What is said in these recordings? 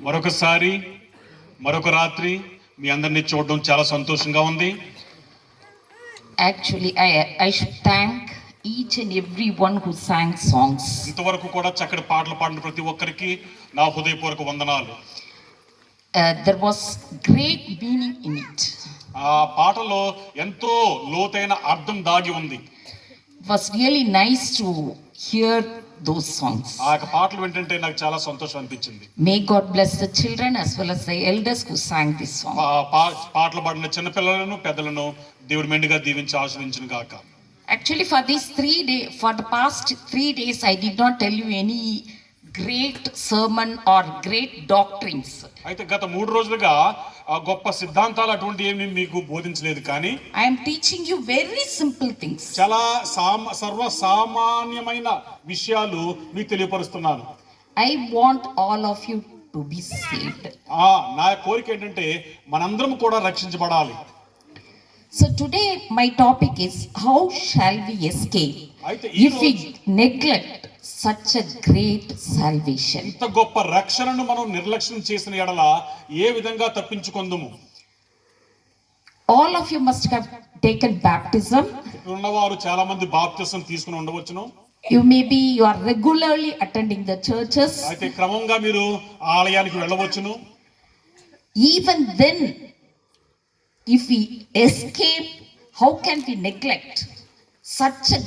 మరొకసారి మరొక రాత్రి మీ అందరినీ చూడడం చాలా సంతోషంగా ఉంది. Actually, I should thank each and everyone who sang songs. ఇంతవరకు కూడా చక్కటి పాటలు పాడిన ప్రతి ఒక్కరికి నా హృదయపూర్వక వందనాలు. There was great meaning in it. ఆ పాటలో ఎంతో లోతైన అర్థం దాగి ఉంది. It was really nice to hear those songs. ఆ పాటలు వింటుంటే నాకు చాలా సంతోషం అనిపించింది. May God bless the children as well as the elders who sang this song. పాటలు పాడిన చిన్న పిల్లలను పెద్దలను దేవుడు మెండుగా దీవించి ఆశీర్వదించును గాక. Actually, for the past 3 days, I did not tell you any great sermon or great doctrines. అయితే గత 3 రోజులుగా గొప్ప సిద్ధాంతాలు అటువంటి ఏమి మీకు బోధించలేదు, కానీ I am teaching you very simple things. చాలా సర్వసామాన్యమైన విషయాలు మీకు తెలియపరుస్తున్నాను. I want all of you to be saved. నా కోరిక ఏంటంటే మనందరం కూడా రక్షించబడాలి. So today my topic is how shall we escape if we neglect such a great salvation. ఇంత గొప్ప రక్షణను మనం నిర్లక్ష్యం చేసిన యెడల ఏ విధంగా తప్పించుకొందుము? All of you must have taken baptism. ఉన్నవారు చాలా మంది బాప్తిసం తీసుకుని ఉండవచ్చును. You are regularly attending the churches. అయితే క్రమంగా మీరు ఆలయానికి వెళ్ళవచ్చును. Even then, if we escape, how can we neglect such a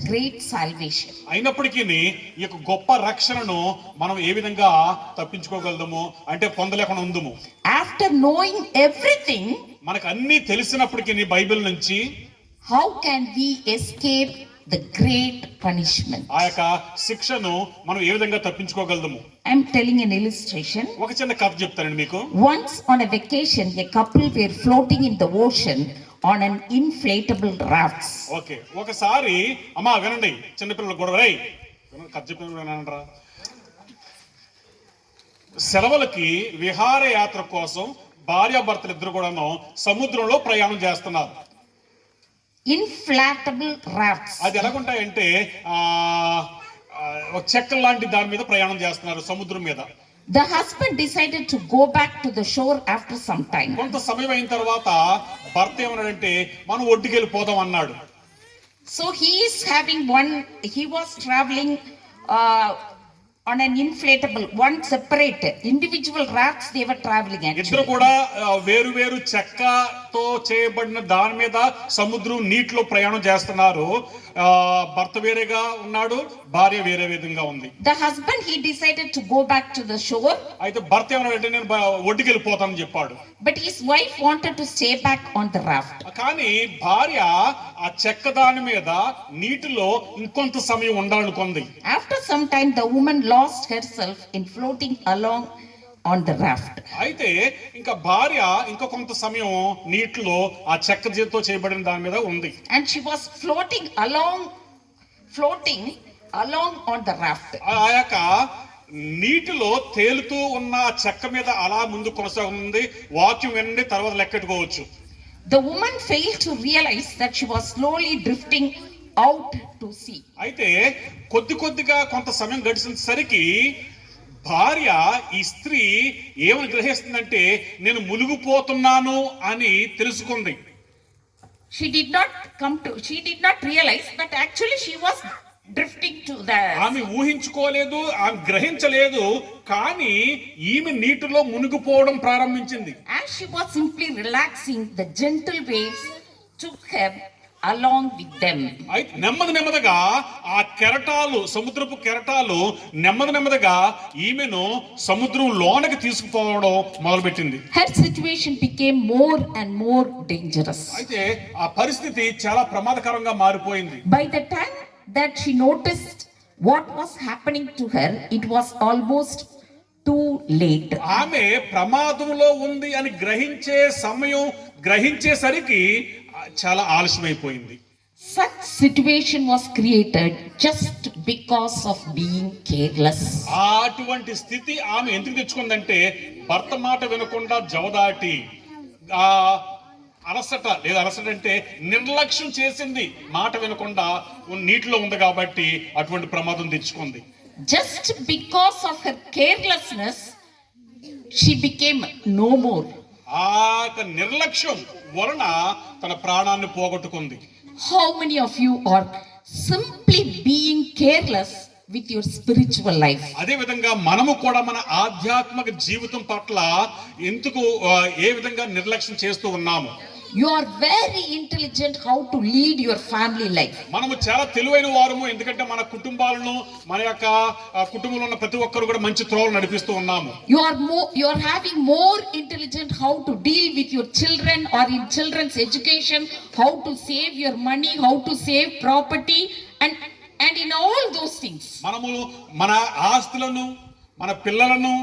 great salvation? అయినప్పటికీ ఈ యొక్క గొప్ప రక్షణను మనం ఏ విధంగా తప్పించుకోగలము అంటే పొందలేకుండా ఉందము. After knowing everything, మనకు అన్ని తెలిసినప్పటికీ బైబిల్ నుంచి how can we escape the great punishment? ఆ యొక్క శిక్షను మనం ఏ విధంగా తప్పించుకోగలము? I am telling an illustration. ఒక చిన్న కథ చెప్తానండి మీకు. Once on a vacation, a couple were floating in the ocean on an inflatable raft. Okay, ఒకసారి అమ్మా వినండి, చిన్నపిల్లలు గొడవ కథ చెప్పినరా. సెలవులకి విహారయాత్ర కోసం భార్యాభర్తలు ఇద్దరు కూడాను సముద్రంలో ప్రయాణం చేస్తున్నారు. Inflatable rafts. అది ఎలాగుంటాయంటే చెక్కల లాంటి దాని మీద ప్రయాణం చేస్తున్నారు సముద్రం మీద. The husband decided to go back to the shore after some time. కొంత సమయం అయిన తర్వాత భర్త ఏమన్నాడంటే మనం ఒడ్డుకి వెళ్ళిపోదాం అన్నాడు. So he was traveling on an inflatable, one separate individual rafts they were traveling actually. ఇద్దరు కూడా వేరు వేరు చెక్కతో చేయబడిన దాని మీద సముద్రం నీటిలో ప్రయాణం చేస్తున్నారు. భర్త వేరేగా ఉన్నాడు, భార్య వేరే విధంగా ఉంది. The husband he decided to go back to the shore. అయితే భర్త ఏమన్నాడంటే నేను ఒడ్డుకి వెళ్ళిపోతానని చెప్పాడు. But his wife wanted to stay back on the raft. కానీ భార్య ఆ చెక్క దాని మీద నీటిలో ఇంకొంత సమయం ఉండాలనుకుంది. After some time the woman lost herself in floating along on the raft. అయితే ఇంకా భార్య ఇంకా కొంత సమయం నీటిలో ఆ చెక్కతో చేయబడిన దాని మీద ఉంది. And she was floating along on the raft. ఆ యొక్క నీటిలో తేలుతూ ఉన్న చెక్క మీద అలా ముందు కొనసాగుతుంది. వాక్యం వినండి, తర్వాత లెక్కెట్టుకోవచ్చు. The woman failed to realize that she was slowly drifting out to sea. అయితే కొద్దిగా కొంత సమయం గడిచేసరికి భార్య ఈ స్త్రీ ఏమని గ్రహిస్తుందంటే నేను మునిగిపోతున్నాను అని తెలుసుకుంది. She did not realize that actually she was drifting to the. ఆమె ఊహించుకోలేదు, ఆమె గ్రహించలేదు, కానీ ఈమె నీటిలో మునిగిపోవడం ప్రారంభించింది. As she was simply relaxing, the gentle waves took her along with them. అయితే నెమ్మదిగా ఆ కెరటాలు, సముద్రపు కెరటాలు నెమ్మదిగా ఈమెను సముద్రం లోనకి తీసుకుపోవడం మొదలుపెట్టింది. Her situation became more and more dangerous. అయితే ఆ పరిస్థితి చాలా ప్రమాదకరంగా మారిపోయింది. By the time that she noticed what was happening to her, it was almost too late. ఆమె ప్రమాదంలో ఉంది అని గ్రహించేసరికి చాలా ఆలస్యమైపోయింది. Such situation was created just because of being careless. అటువంటి స్థితి ఆమె ఎందుకు తెచ్చుకుందంటే భర్త మాట వినకుండా జవదాటి అలసట అంటే నిర్లక్ష్యం చేసింది, మాట వినకుండా నీటిలో ఉంది కాబట్టి అటువంటి ప్రమాదం తెచ్చుకుంది. just because of her carelessness, she became no more. ఆ యొక్క నిర్లక్ష్యం వలన తన ప్రాణాన్ని పోగొట్టుకుంది. How many of you are simply being careless with your spiritual life? అదే విధంగా మనము కూడా మన ఆధ్యాత్మిక జీవితం పట్ల ఎందుకు ఏ విధంగా నిర్లక్ష్యం చేస్తూ ఉన్నాము? You are very intelligent how to lead your family life. మనము చాలా తెలివైన వారము, ఎందుకంటే మన కుటుంబాలను మన యొక్క కుటుంబంలో ఉన్న ప్రతి ఒక్కరు కూడా మంచి త్రోవలు నడిపిస్తూ ఉన్నాము. You are having more intelligent how to deal with your children or in children's education, how to save your money, how to save property and in all those things. మనము మన ఆస్తులను, మన పిల్లలను,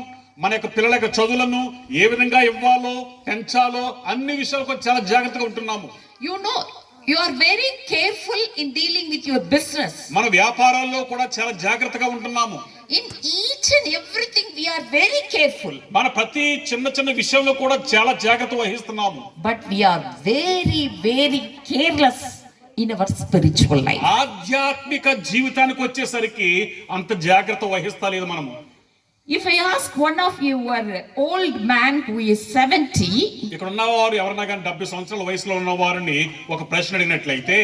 మన యొక్క పిల్లల యొక్క చదువులను ఏ విధంగా ఇవ్వాలో, పెంచాలో అన్ని విషయాలకు చాలా జాగ్రత్తగా ఉంటున్నాము. You know, you are very careful in dealing with your business. మన వ్యాపారాల్లో కూడా చాలా జాగ్రత్తగా ఉంటున్నాము. In each and everything we are very careful. మన ప్రతి చిన్న చిన్న విషయంలో కూడా చాలా జాగ్రత్త వహిస్తున్నాము. But we are very careless in our spiritual life. ఆధ్యాత్మిక జీవితానికి వచ్చేసరికి అంత జాగ్రత్త వహిస్తలేదు మనము. If I ask one of you, an old man who is 70, ఇక్కడ ఉన్నవారు ఎవరన్నా కానీ 70 సంవత్సరాల వయసులో ఉన్న వారిని ఒక ప్రశ్న అడిగినట్లయితే,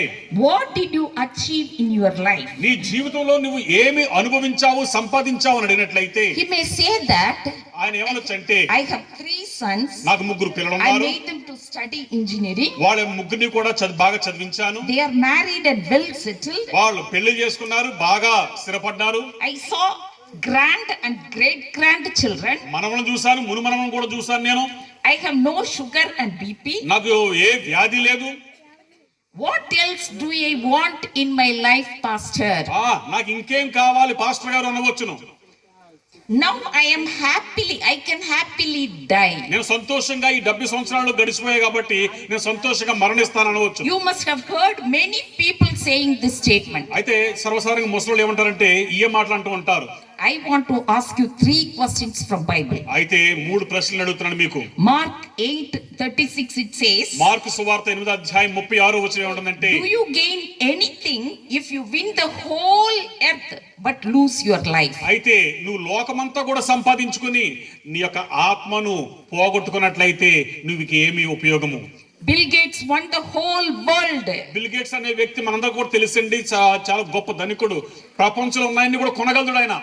what did you achieve in your life? నీ జీవితంలో నువ్వు ఏమి అనుభవించావు, సంపాదించావు అని అడిగినట్లయితే He may say that ఆయన ఏమనొచ్చంటే, I have 3 sons. నాకు 3 పిల్లలు I ఉన్నారు, made them to study engineering. వాళ్ళ ముగ్గురిని కూడా బాగా చదివించాను, They are married and well settled. వాళ్ళు పెళ్లి చేసుకున్నారు, బాగా స్థిరపడ్డారు. I saw grand and great grandchildren. మనవలను చూశాను, మును మనవలను కూడా చూశాను నేను. I have no sugar and BP. నాకు ఏ వ్యాధి లేదు. What else do I want in my life, pastor? నాకు ఇంకేం కావాలి పాస్టర్ గారు అనవచ్చును. Now I can happily die. నేను సంతోషంగా ఈ 70 సంవత్సరాలు గడిచిపోయాయి కాబట్టి నేను సంతోషంగా మరణిస్తాను అనవచ్చు. You must have heard many people saying this statement. అయితే సర్వసాధారణంగా ముసలోళ్ళు ఏమంటారంటే ఈ మాటలు అంటూ ఉంటారు. I want to ask you 3 questions from Bible. అయితే 3 ప్రశ్నలు అడుగుతున్నాను మీకు. Mark 8:36 it says, మార్కు సువార్త 8వ అధ్యాయం 36వ వచనం ఏమంటుందంటే, do you gain anything if you win the whole earth but lose your life? అయితే నువ్వు లోకమంతా కూడా సంపాదించుకుని నీ యొక్క ఆత్మను పోగొట్టుకున్నట్లయితే నువ్వు ఏమీ ఉపయోగము? Bill Gates won the whole world. Bill gates అనే వ్యక్తి మనందరూ కూడా తెలుసండి, చాలా గొప్ప ధనికుడు, ప్రపంచంలో ఉన్నాయన్ని కూడా కొనగలడు ఆయన.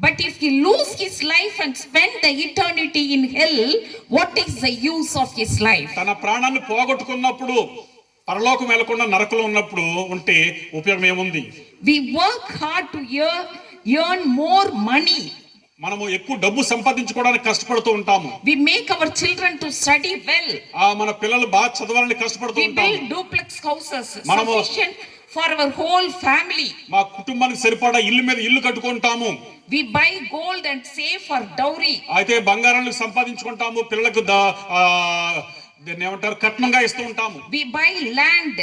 But if he lose his life and spend the eternity in hell, what is the use of his life? తన ప్రాణాన్ని పోగొట్టుకున్నప్పుడు పరలోకం వెళ్లకుండా నరకలో ఉన్నప్పుడు ఉంటే ఉపయోగం ఏముంది? We work hard to earn more money. మనము ఎక్కువ డబ్బు సంపాదించుకోవడానికి కష్టపడుతూ ఉంటాము. We make our children to study well. మన పిల్లలు బాగా చదవాలని కష్టపడుతూ We ఉంటాము. build duplex houses మనము sufficient for our whole family. మా కుటుంబానికి సరిపడా ఇల్లు మీద ఇల్లు కట్టుకుంటాము. We buy gold and save for dowry. అయితే బంగారాన్ని సంపాదించుకుంటాము, పిల్లలకు దీన్ని ఏమంటారు కట్నంగా ఇస్తూ ఉంటాము. We buy land.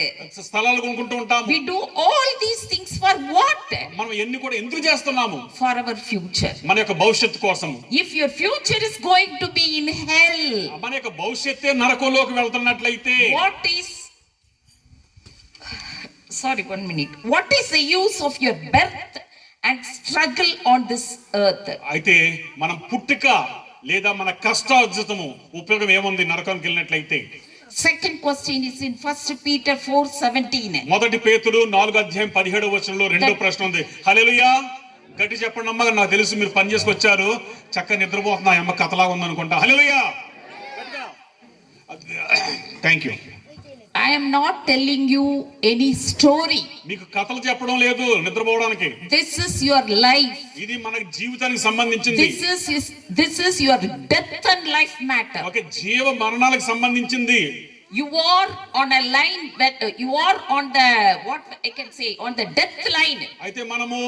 స్థలాలు కొనుక్కుంటూ ఉంటాము. We do all these things for what? మనం ఎన్ని కూడా ఎందుకు చేస్తున్నాము? For our future. మన యొక్క భవిష్యత్తు కోసము. If your future is going to be in hell, మన యొక్క భవిష్యత్తే నరకంలోకి వెళ్తున్నట్లయితే one minute. What is the use of your birth and struggle on this earth? అయితే మనం పుట్టుక లేదా మన కష్టార్జితము ఉపయోగం ఏముంది నరకానికి వెళ్ళినట్లయితే? Second question is in 1 Peter 4:17. మొదటి పేతురు 4వ అధ్యాయం 17వ వచనంలో రెండో ప్రశ్న ఉంది. హల్లెలూయా, గట్టి చెప్పండి అమ్మ. నాకు తెలుసు మీరు పని చేసుకొచ్చారు, చక్కగా నిద్రపోతున్నా అమ్మ కథలాగా ఉందనుకుంటా. Hallelujah, thank you. I am not telling you any story. మీకు కథలు చెప్పడం లేదు నిద్రపోవడానికి. This is your life. ఇది మన జీవితానికి సంబంధించింది. This is your death and life matter. Okay, జీవ మరణాలకు సంబంధించింది. You are on a line that you are on the what I can say on the death line. అయితే మనము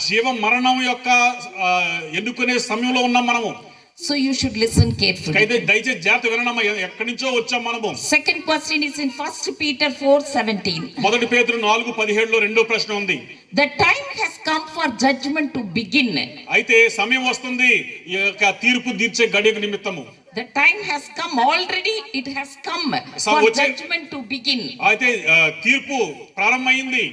జీవ మరణం యొక్క ఎన్నుకునే సమయంలో ఉన్నాం మనము. So you should listen carefully. అయితే దయచేసి జాగ్రత్తగా వినండి, ఎక్కడి నుంచో వచ్చాం మనము. Second question is in 1 Peter 4:17. మొదటి పేతురు 4:17లో రెండో ప్రశ్న ఉంది. The time has come for judgment to begin. అయితే సమయం వస్తుంది ఈ యొక్క తీర్పు తీర్చే గడియ నిమిత్తము. The time has come already. It has come for judgment to begin. అయితే తీర్పు ప్రారంభమైంది.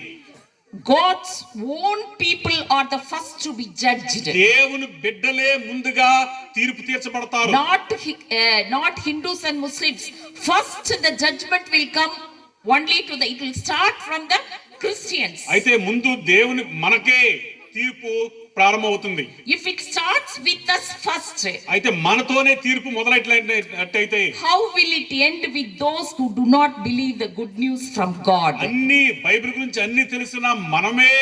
God's own people are the first to be judged. దేవుని బిడ్డలే ముందుగా తీర్పు తీర్చబడతారు. Not Hindus and Muslims. First the judgment will come only to it will start from the Christians. అయితే ముందు దేవుని మనకే తీర్పు ప్రారంభమవుతుంది. If it starts with us first, అయితే మనతోనే తీర్పు మొదలైనట్లయితే how will it end with those who do not believe the good news from God? అన్ని బైబిల్ గురించి అన్ని తెలిసిన మనమే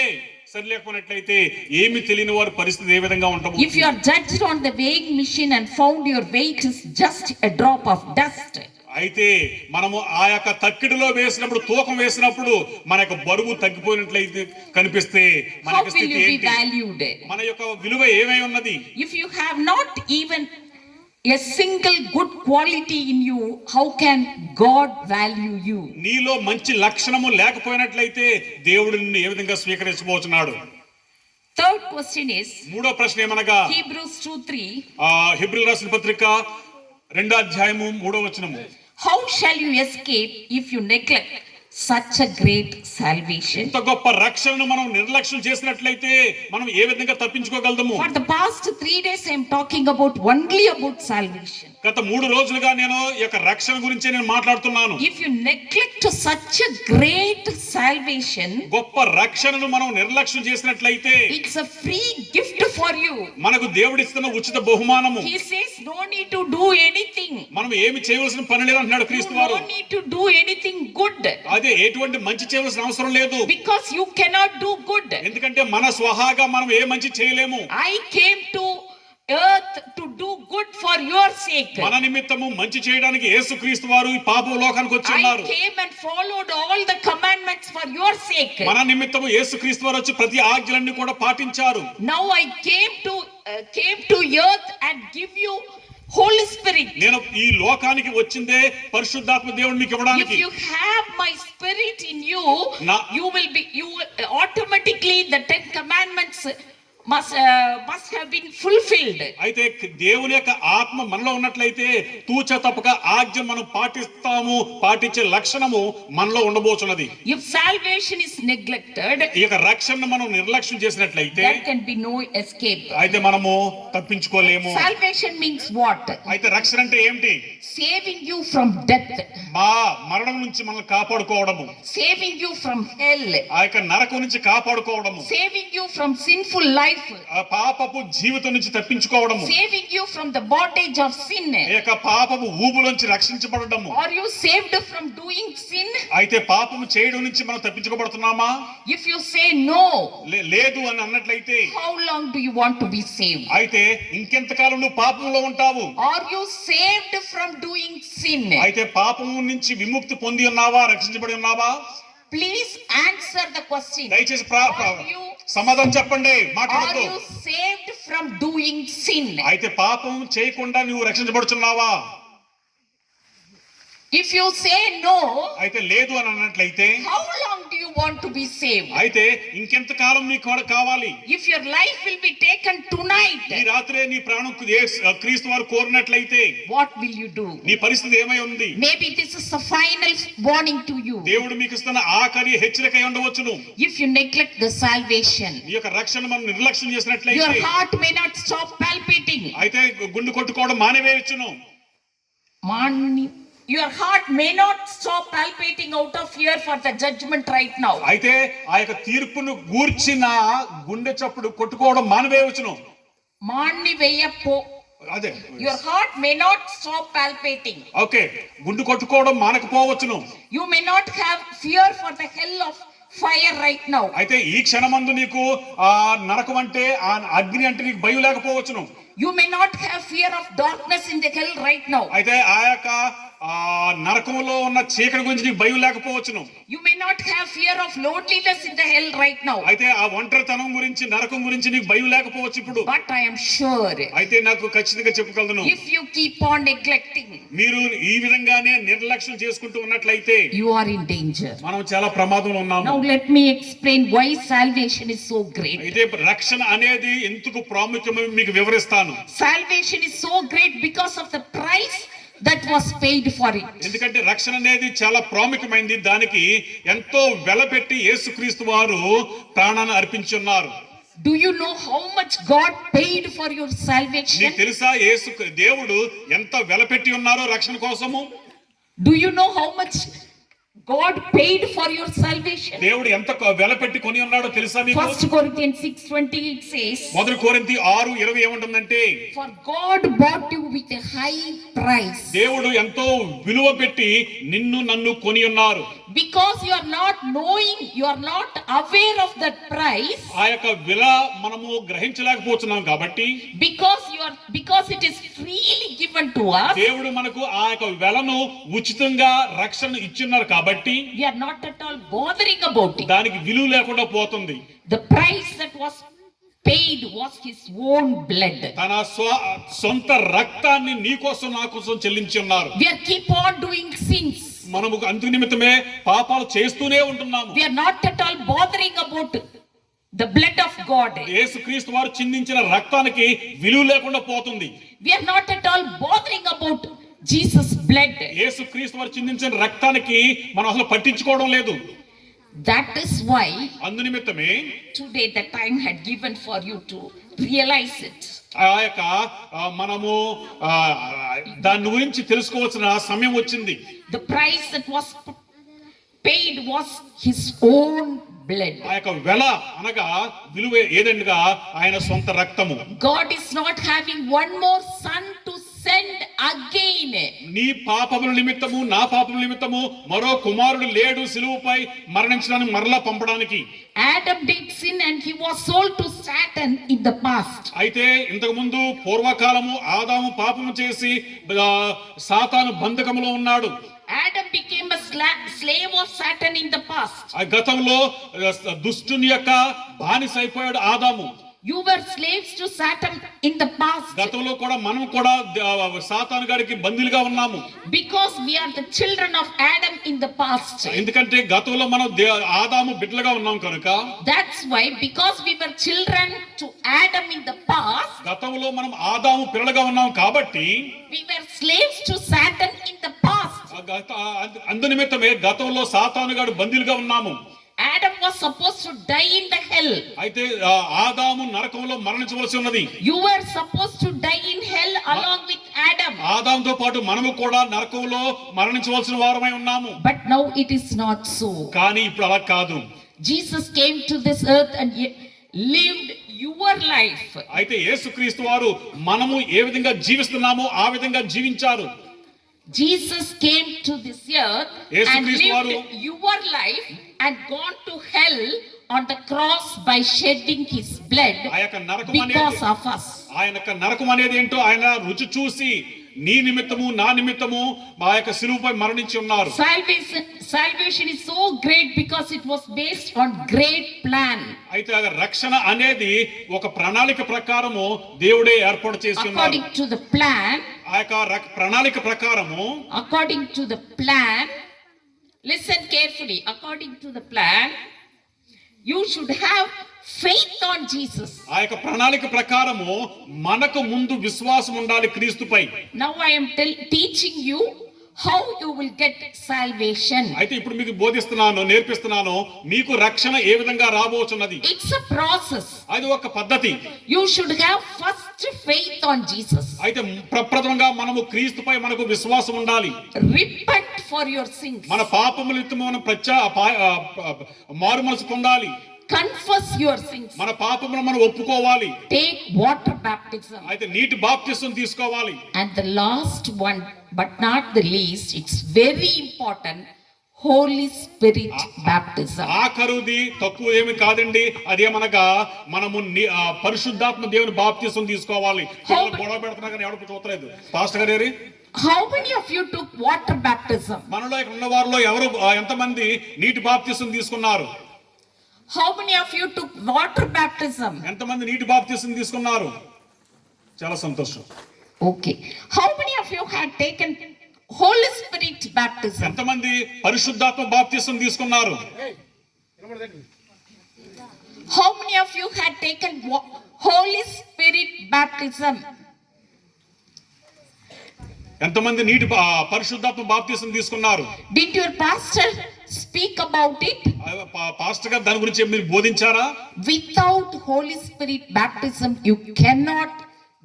సరిలేకపోయినట్లయితే ఏమి తెలియని వారి పరిస్థితి ఏ విధంగా ఉంటాము? If you are judged on the weighing machine and found your weight is just a drop of dust, అయితే మనము ఆ యొక్క తక్కిడిలో వేసినప్పుడు తూకం వేసినప్పుడు మన యొక్క బరువు తగ్గిపోయినట్లయితే కనిపిస్తే మన how యొక్క will స్థితి you be ఏంటి? valued? మన యొక్క విలువ ఏమై ఉన్నది? If you have not even a single good quality in you, how can God value you? నీలో మంచి లక్షణము లేకపోయినట్లయితే దేవుడు నిన్ను ఏ విధంగా స్వీకరించబోతున్నాడు? Third question is మూడో ప్రశ్న ఏమనగా Hebrews 2:3. హెబ్రీయులకు రాసిన పత్రిక 2వ అధ్యాయము 3వ వచనము. How shall you escape if you neglect such a great salvation? ఇంత గొప్ప రక్షణను మనం నిర్లక్ష్యం చేసినట్లయితే మనం ఏ విధంగా తప్పించుకోగలము? For the past 3 days I am talking only about salvation. గత 3 రోజులుగా నేను ఈ యొక్క రక్షణ గురించి నేను మాట్లాడుతున్నాను. If you neglect such a great salvation, గొప్ప రక్షణను మనం నిర్లక్ష్యం చేసినట్లయితే it's a free gift for you. మనకు దేవుడిస్తున్న ఉచిత బహుమానము. He says no need to do anything. మనం ఏమి చేయవలసిన పని లేదు అంటున్నాడు You క్రీస్తు వారు. don't need to do anything good అదే ఎటువంటి మంచి చేయవలసిన అవసరం లేదు. because you cannot do good. ఎందుకంటే మన స్వహాగా మనం ఏ మంచి చేయలేము. I came to earth to do good for your sake. మన నిమిత్తము మంచి చేయడానికి యేసుక్రీస్తు వారు ఈ పాప లోకానికి వచ్చి I ఉన్నారు. came and followed all the commandments for your sake. మన నిమిత్తము యేసుక్రీస్తు వారు వచ్చి ప్రతి ఆజ్ఞలన్నీ కూడా పాటించారు. Now I came to earth and give you Holy Spirit. నేను ఈ లోకానికి వచ్చిందే పరిశుద్ధాత్మ దేవుడిని మీకు If ఇవ్వడానికి. you have my spirit in you, Na- you automatically the 10 commandments must have been fulfilled. అయితే దేవుని యొక్క ఆత్మ మనలో ఉన్నట్లయితే తూచ తప్పక ఆజ్ఞ మనం పాటించే లక్షణము మనలో ఉండబోతున్నది. If salvation is neglected, ఈ యొక్క రక్షణను మనం నిర్లక్ష్యం చేసినట్లయితే there can be no escape. అయితే మనము తప్పించుకోలేము. Salvation means what? అయితే రక్షణ అంటే ఏమిటి? Saving you from death, మా మరణం నుంచి మనల్ని కాపాడుకోవడము, saving you from hell, ఆ యొక్క నరకం నుంచి కాపాడుకోవడము, saving you from sinful life, ఆ పాపపు జీవితం నుంచి తప్పించుకోవడము, saving you from the bondage of sin. ఈ యొక్క పాపపు ఊబులోంచి రక్షించబడము. Are you saved from doing sin? అయితే పాపము చేయడం నుంచి మనం తప్పించుకోబడుతున్నామా? If you say no, లేదు అని అన్నట్లయితే how long do you want to be saved? అయితే ఇంకెంతకాలం నువ్వు పాపంలో ఉంటావు? Are you saved from doing sin? అయితే పాపము నుంచి విముక్తి పొంది ఉన్నావా? రక్షించబడి ఉన్నావా? Please answer the question. దయచేసి Are you సమాధానం చెప్పండి. Are మాట్లాడదు. you saved from doing sin? అయితే పాపం చేయకుండా నువ్వు రక్షించబడుతున్నావా? If you say no, అయితే లేదు అని అన్నట్లయితే how long do you want to be saved? అయితే ఇంకెంత కాలం నీకు కావాలి? If your life will be taken ఈ tonight, రాత్రే నీ ప్రాణం క్రీస్తు వారు కోరినట్లయితే what will you do? నీ పరిస్థితి ఏమై ఉంది? Maybe this is the final warning to you. దేవుడు మీకు ఇస్తున్న ఆఖరి హెచ్చరిక అయి ఉండవచ్చును. If you neglect the salvation, ఈ యొక్క రక్షణ మనం నిర్లక్ష్యం your చేసినట్లయితే heart may not stop palpitating. అయితే గుండు కొట్టుకోవడం మానేవేయచ్చును. Your heart may not stop palpitating out of fear for the judgment right now. అయితే ఆ యొక్క తీర్పును గూర్చిన గుండె చప్పుడు కొట్టుకోవడం మానేవేయచ్చును. అదే Your heart may not stop palpitating. Okay, గుండు కొట్టుకోవడం మానకపోవచ్చును. You may not have fear for the hell of fire right now. అయితే ఈ క్షణమందు నీకు ఆ నరకం అంటే ఆ అగ్ని అంటే నీకు భయం లేకపోవచ్చును. You may not have fear of darkness in the hell right now. అయితే ఆ యొక్క నరకంలో ఉన్న చీకటి గురించి నీకు భయం లేకపోవచ్చును. You may not have fear of loneliness in the hell right now. అయితే ఆ ఒంటరితనం గురించి నరకం గురించి నీకు భయం లేకపోవచ్చు ఇప్పుడు. But I am sure, అయితే నాకు ఖచ్చితంగా చెప్పగలను, if you keep on neglecting, మీరు ఈ విధంగానే నిర్లక్ష్యం చేసుకుంటూ ఉన్నట్లయితే you are in danger. మనం చాలా ప్రమాదంలో ఉన్నాము. Now let me explain why salvation is so great. అయితే రక్షణ అనేది ఎందుకు ప్రాముఖ్యమో మీకు వివరిస్తాను. Salvation is so great because of the price that was paid for it. ఎందుకంటే రక్షణ అనేది చాలా ప్రాముఖ్యమైనది. దానికి ఎంతో వెలపెట్టి యేసుక్రీస్తు వారు ప్రాణాన్ని అర్పించి ఉన్నారు. Do you know how much God paid for your salvation? నీకు తెలుసా దేవుడు ఎంత వెలపెట్టి ఉన్నారో రక్షణ కోసము? Do you know how much God paid for your salvation? దేవుడు ఎంత వెలపెట్టి కొని ఉన్నాడో తెలుసా మీకు? 1 Corinthians 6:20 it says, 1 కొరింథీ 6:20 ఏమంటుందంటే, for God bought you with a high price. దేవుడు ఎంతో విలువ పెట్టి నిన్ను నన్ను కొని ఉన్నారు. Because you are not knowing, you are not aware of that price. ఆ యొక్క విల మనము గ్రహించలేకపోతున్నాం కాబట్టి, because it is freely given to us. దేవుడు మనకు ఆ యొక్క వెలను ఉచితంగా రక్షణ ఇచ్చిన్నారు కాబట్టి We are not at all bothering about it. దానికి విలువ లేకుండా పోతుంది. The price that was paid was his own blood. తన సొంత రక్తాన్ని నీ కోసం నా కోసం చెల్లించి ఉన్నారు. We are keep on doing sins. మనము అందు నిమిత్తమే పాపాలు చేస్తూనే ఉంటున్నాము. We are not at all bothering about the blood of God. యేసుక్రీస్తు వారు చిందించిన రక్తానికి విలువ లేకుండా పోతుంది. We are not at all bothering about Jesus blood. యేసుక్రీస్తు వారు చిందించిన రక్తానికి మనం అసలు పట్టించుకోవడం లేదు. That is why అందు నిమిత్తమే today the time had given for you to realize it. ఆ యొక్క మనము దాని గురించి తెలుసుకోవాల్సిన సమయం వచ్చింది. The price that was paid was his own blood. ఆ యొక్క వెల అనగా విలువ ఏదనగా ఆయన సొంత రక్తము. God is not having one more son to send again. నీ పాపముల నిమిత్తము నా పాపముల నిమిత్తము మరో కుమారుడు లేడు సిలువపై మరణించడానికి మరలా పంపడానికి. Adam did sin and he was sold to Satan in the past. అయితే ఇంతకు ముందు పూర్వకాలము ఆదాము పాపము చేసి సాతాను బంధకములో ఉన్నాడు. Adam became a slave of Satan in the past. ఆ గతంలో దుష్టుని యొక్క బానిస అయిపోయాడు ఆదాము. You were slaves to Satan in the past. గతంలో కూడా మనం కూడా సాతాను గారికి బందీలుగా ఉన్నాము. Because we are the children of Adam in the past. ఎందుకంటే గతంలో మనం ఆదాము బిడ్డలుగా ఉన్నాం కనుక. That's why because we were children to Adam in the past. గతంలో మనం ఆదాము పిల్లలుగా ఉన్నాం కాబట్టి We were slaves to Satan in the past. అందు నిమిత్తమే గతంలో సాతాను గారు బందీలుగా ఉన్నాము. Adam was supposed to die in the hell. అయితే ఆదాము నరకంలో మరణించవలసి ఉన్నది. You were supposed to die in hell along with Adam. ఆదాముతో పాటు మనము కూడా నరకంలో మరణించవలసిన వారమై ఉన్నాము. But now it is not so. కానీ ఇప్పుడు అలా కాదు. Jesus came to this earth and lived your life. అయితే యేసుక్రీస్తు వారు మనము ఏ విధంగా జీవిస్తున్నామో ఆ విధంగా జీవించారు. Jesus came to this earth and lived your life and gone to hell on the cross by shedding his blood because of us. ఆయన యొక్క నరకం అనేది ఏంటో ఆయన రుచి చూసి నీ నిమిత్తము నా నిమిత్తము మా యొక్క సిలువపై మరణించి ఉన్నారు. Salvation is so great because it was based on great plan. అయితే రక్షణ అనేది ఒక ప్రణాళిక ప్రకారము దేవుడే ఏర్పాటు చేసి ఉన్నారు. According to the plan, ఆ యొక్క ప్రణాళిక ప్రకారము according to the plan, listen carefully, according to the plan you should have faith on Jesus. ఆ యొక్క ప్రణాళిక ప్రకారము మనకు ముందు విశ్వాసం ఉండాలి క్రీస్తుపై. Now I am teaching you how you will get salvation. అయితే ఇప్పుడు మీకు బోధిస్తున్నాను నేర్పిస్తున్నాను మీకు రక్షణ ఏ విధంగా రాబోతున్నది. It's a process. అది ఒక పద్ధతి. You should have first faith on Jesus. అయితే ప్రప్రథమంగా మనము క్రీస్తుపై మనకు విశ్వాసం ఉండాలి. Repent for your sins. మన పాపముల నిమిత్తము మనం మారు మనసు పొందాలి. Confess your sins. మన పాపములను మనం ఒప్పుకోవాలి. Take water baptism. అయితే నీటి బాప్తిసం తీసుకోవాలి. And the last one but not the least, it's very important, Holy Spirit baptism. ఆఖరుది తక్కువ ఏమి కాదండి. అదేమనగా మనము పరిశుద్ధాత్మ దేవుని బాప్తిసం తీసుకోవాలి. గొడవ పెడుతున్నా కానీ ఎవరు చూడలేదు. పాస్టర్ గారు How many of you took water baptism? మనలో ఇక్కడ ఉన్న వారిలో ఎవరు ఎంతమంది నీటి బాప్తిసం తీసుకున్నారు? How many of you took water baptism? ఎంతమంది నీటి బాప్తిసం తీసుకున్నారు? చాలా సంతోషం. Okay. How many of you had taken Holy Spirit baptism? ఎంతమంది పరిశుద్ధాత్మ బాప్తిసం తీసుకున్నారు? How many of you had taken Holy Spirit baptism? ఎంతమంది పరిశుద్ధాత్మ బాప్తీసం తీసుకున్నారు? Did your pastor speak about it? Pastor గారు దాని గురించి మీరు బోధించారా? Without Holy Spirit baptism, you cannot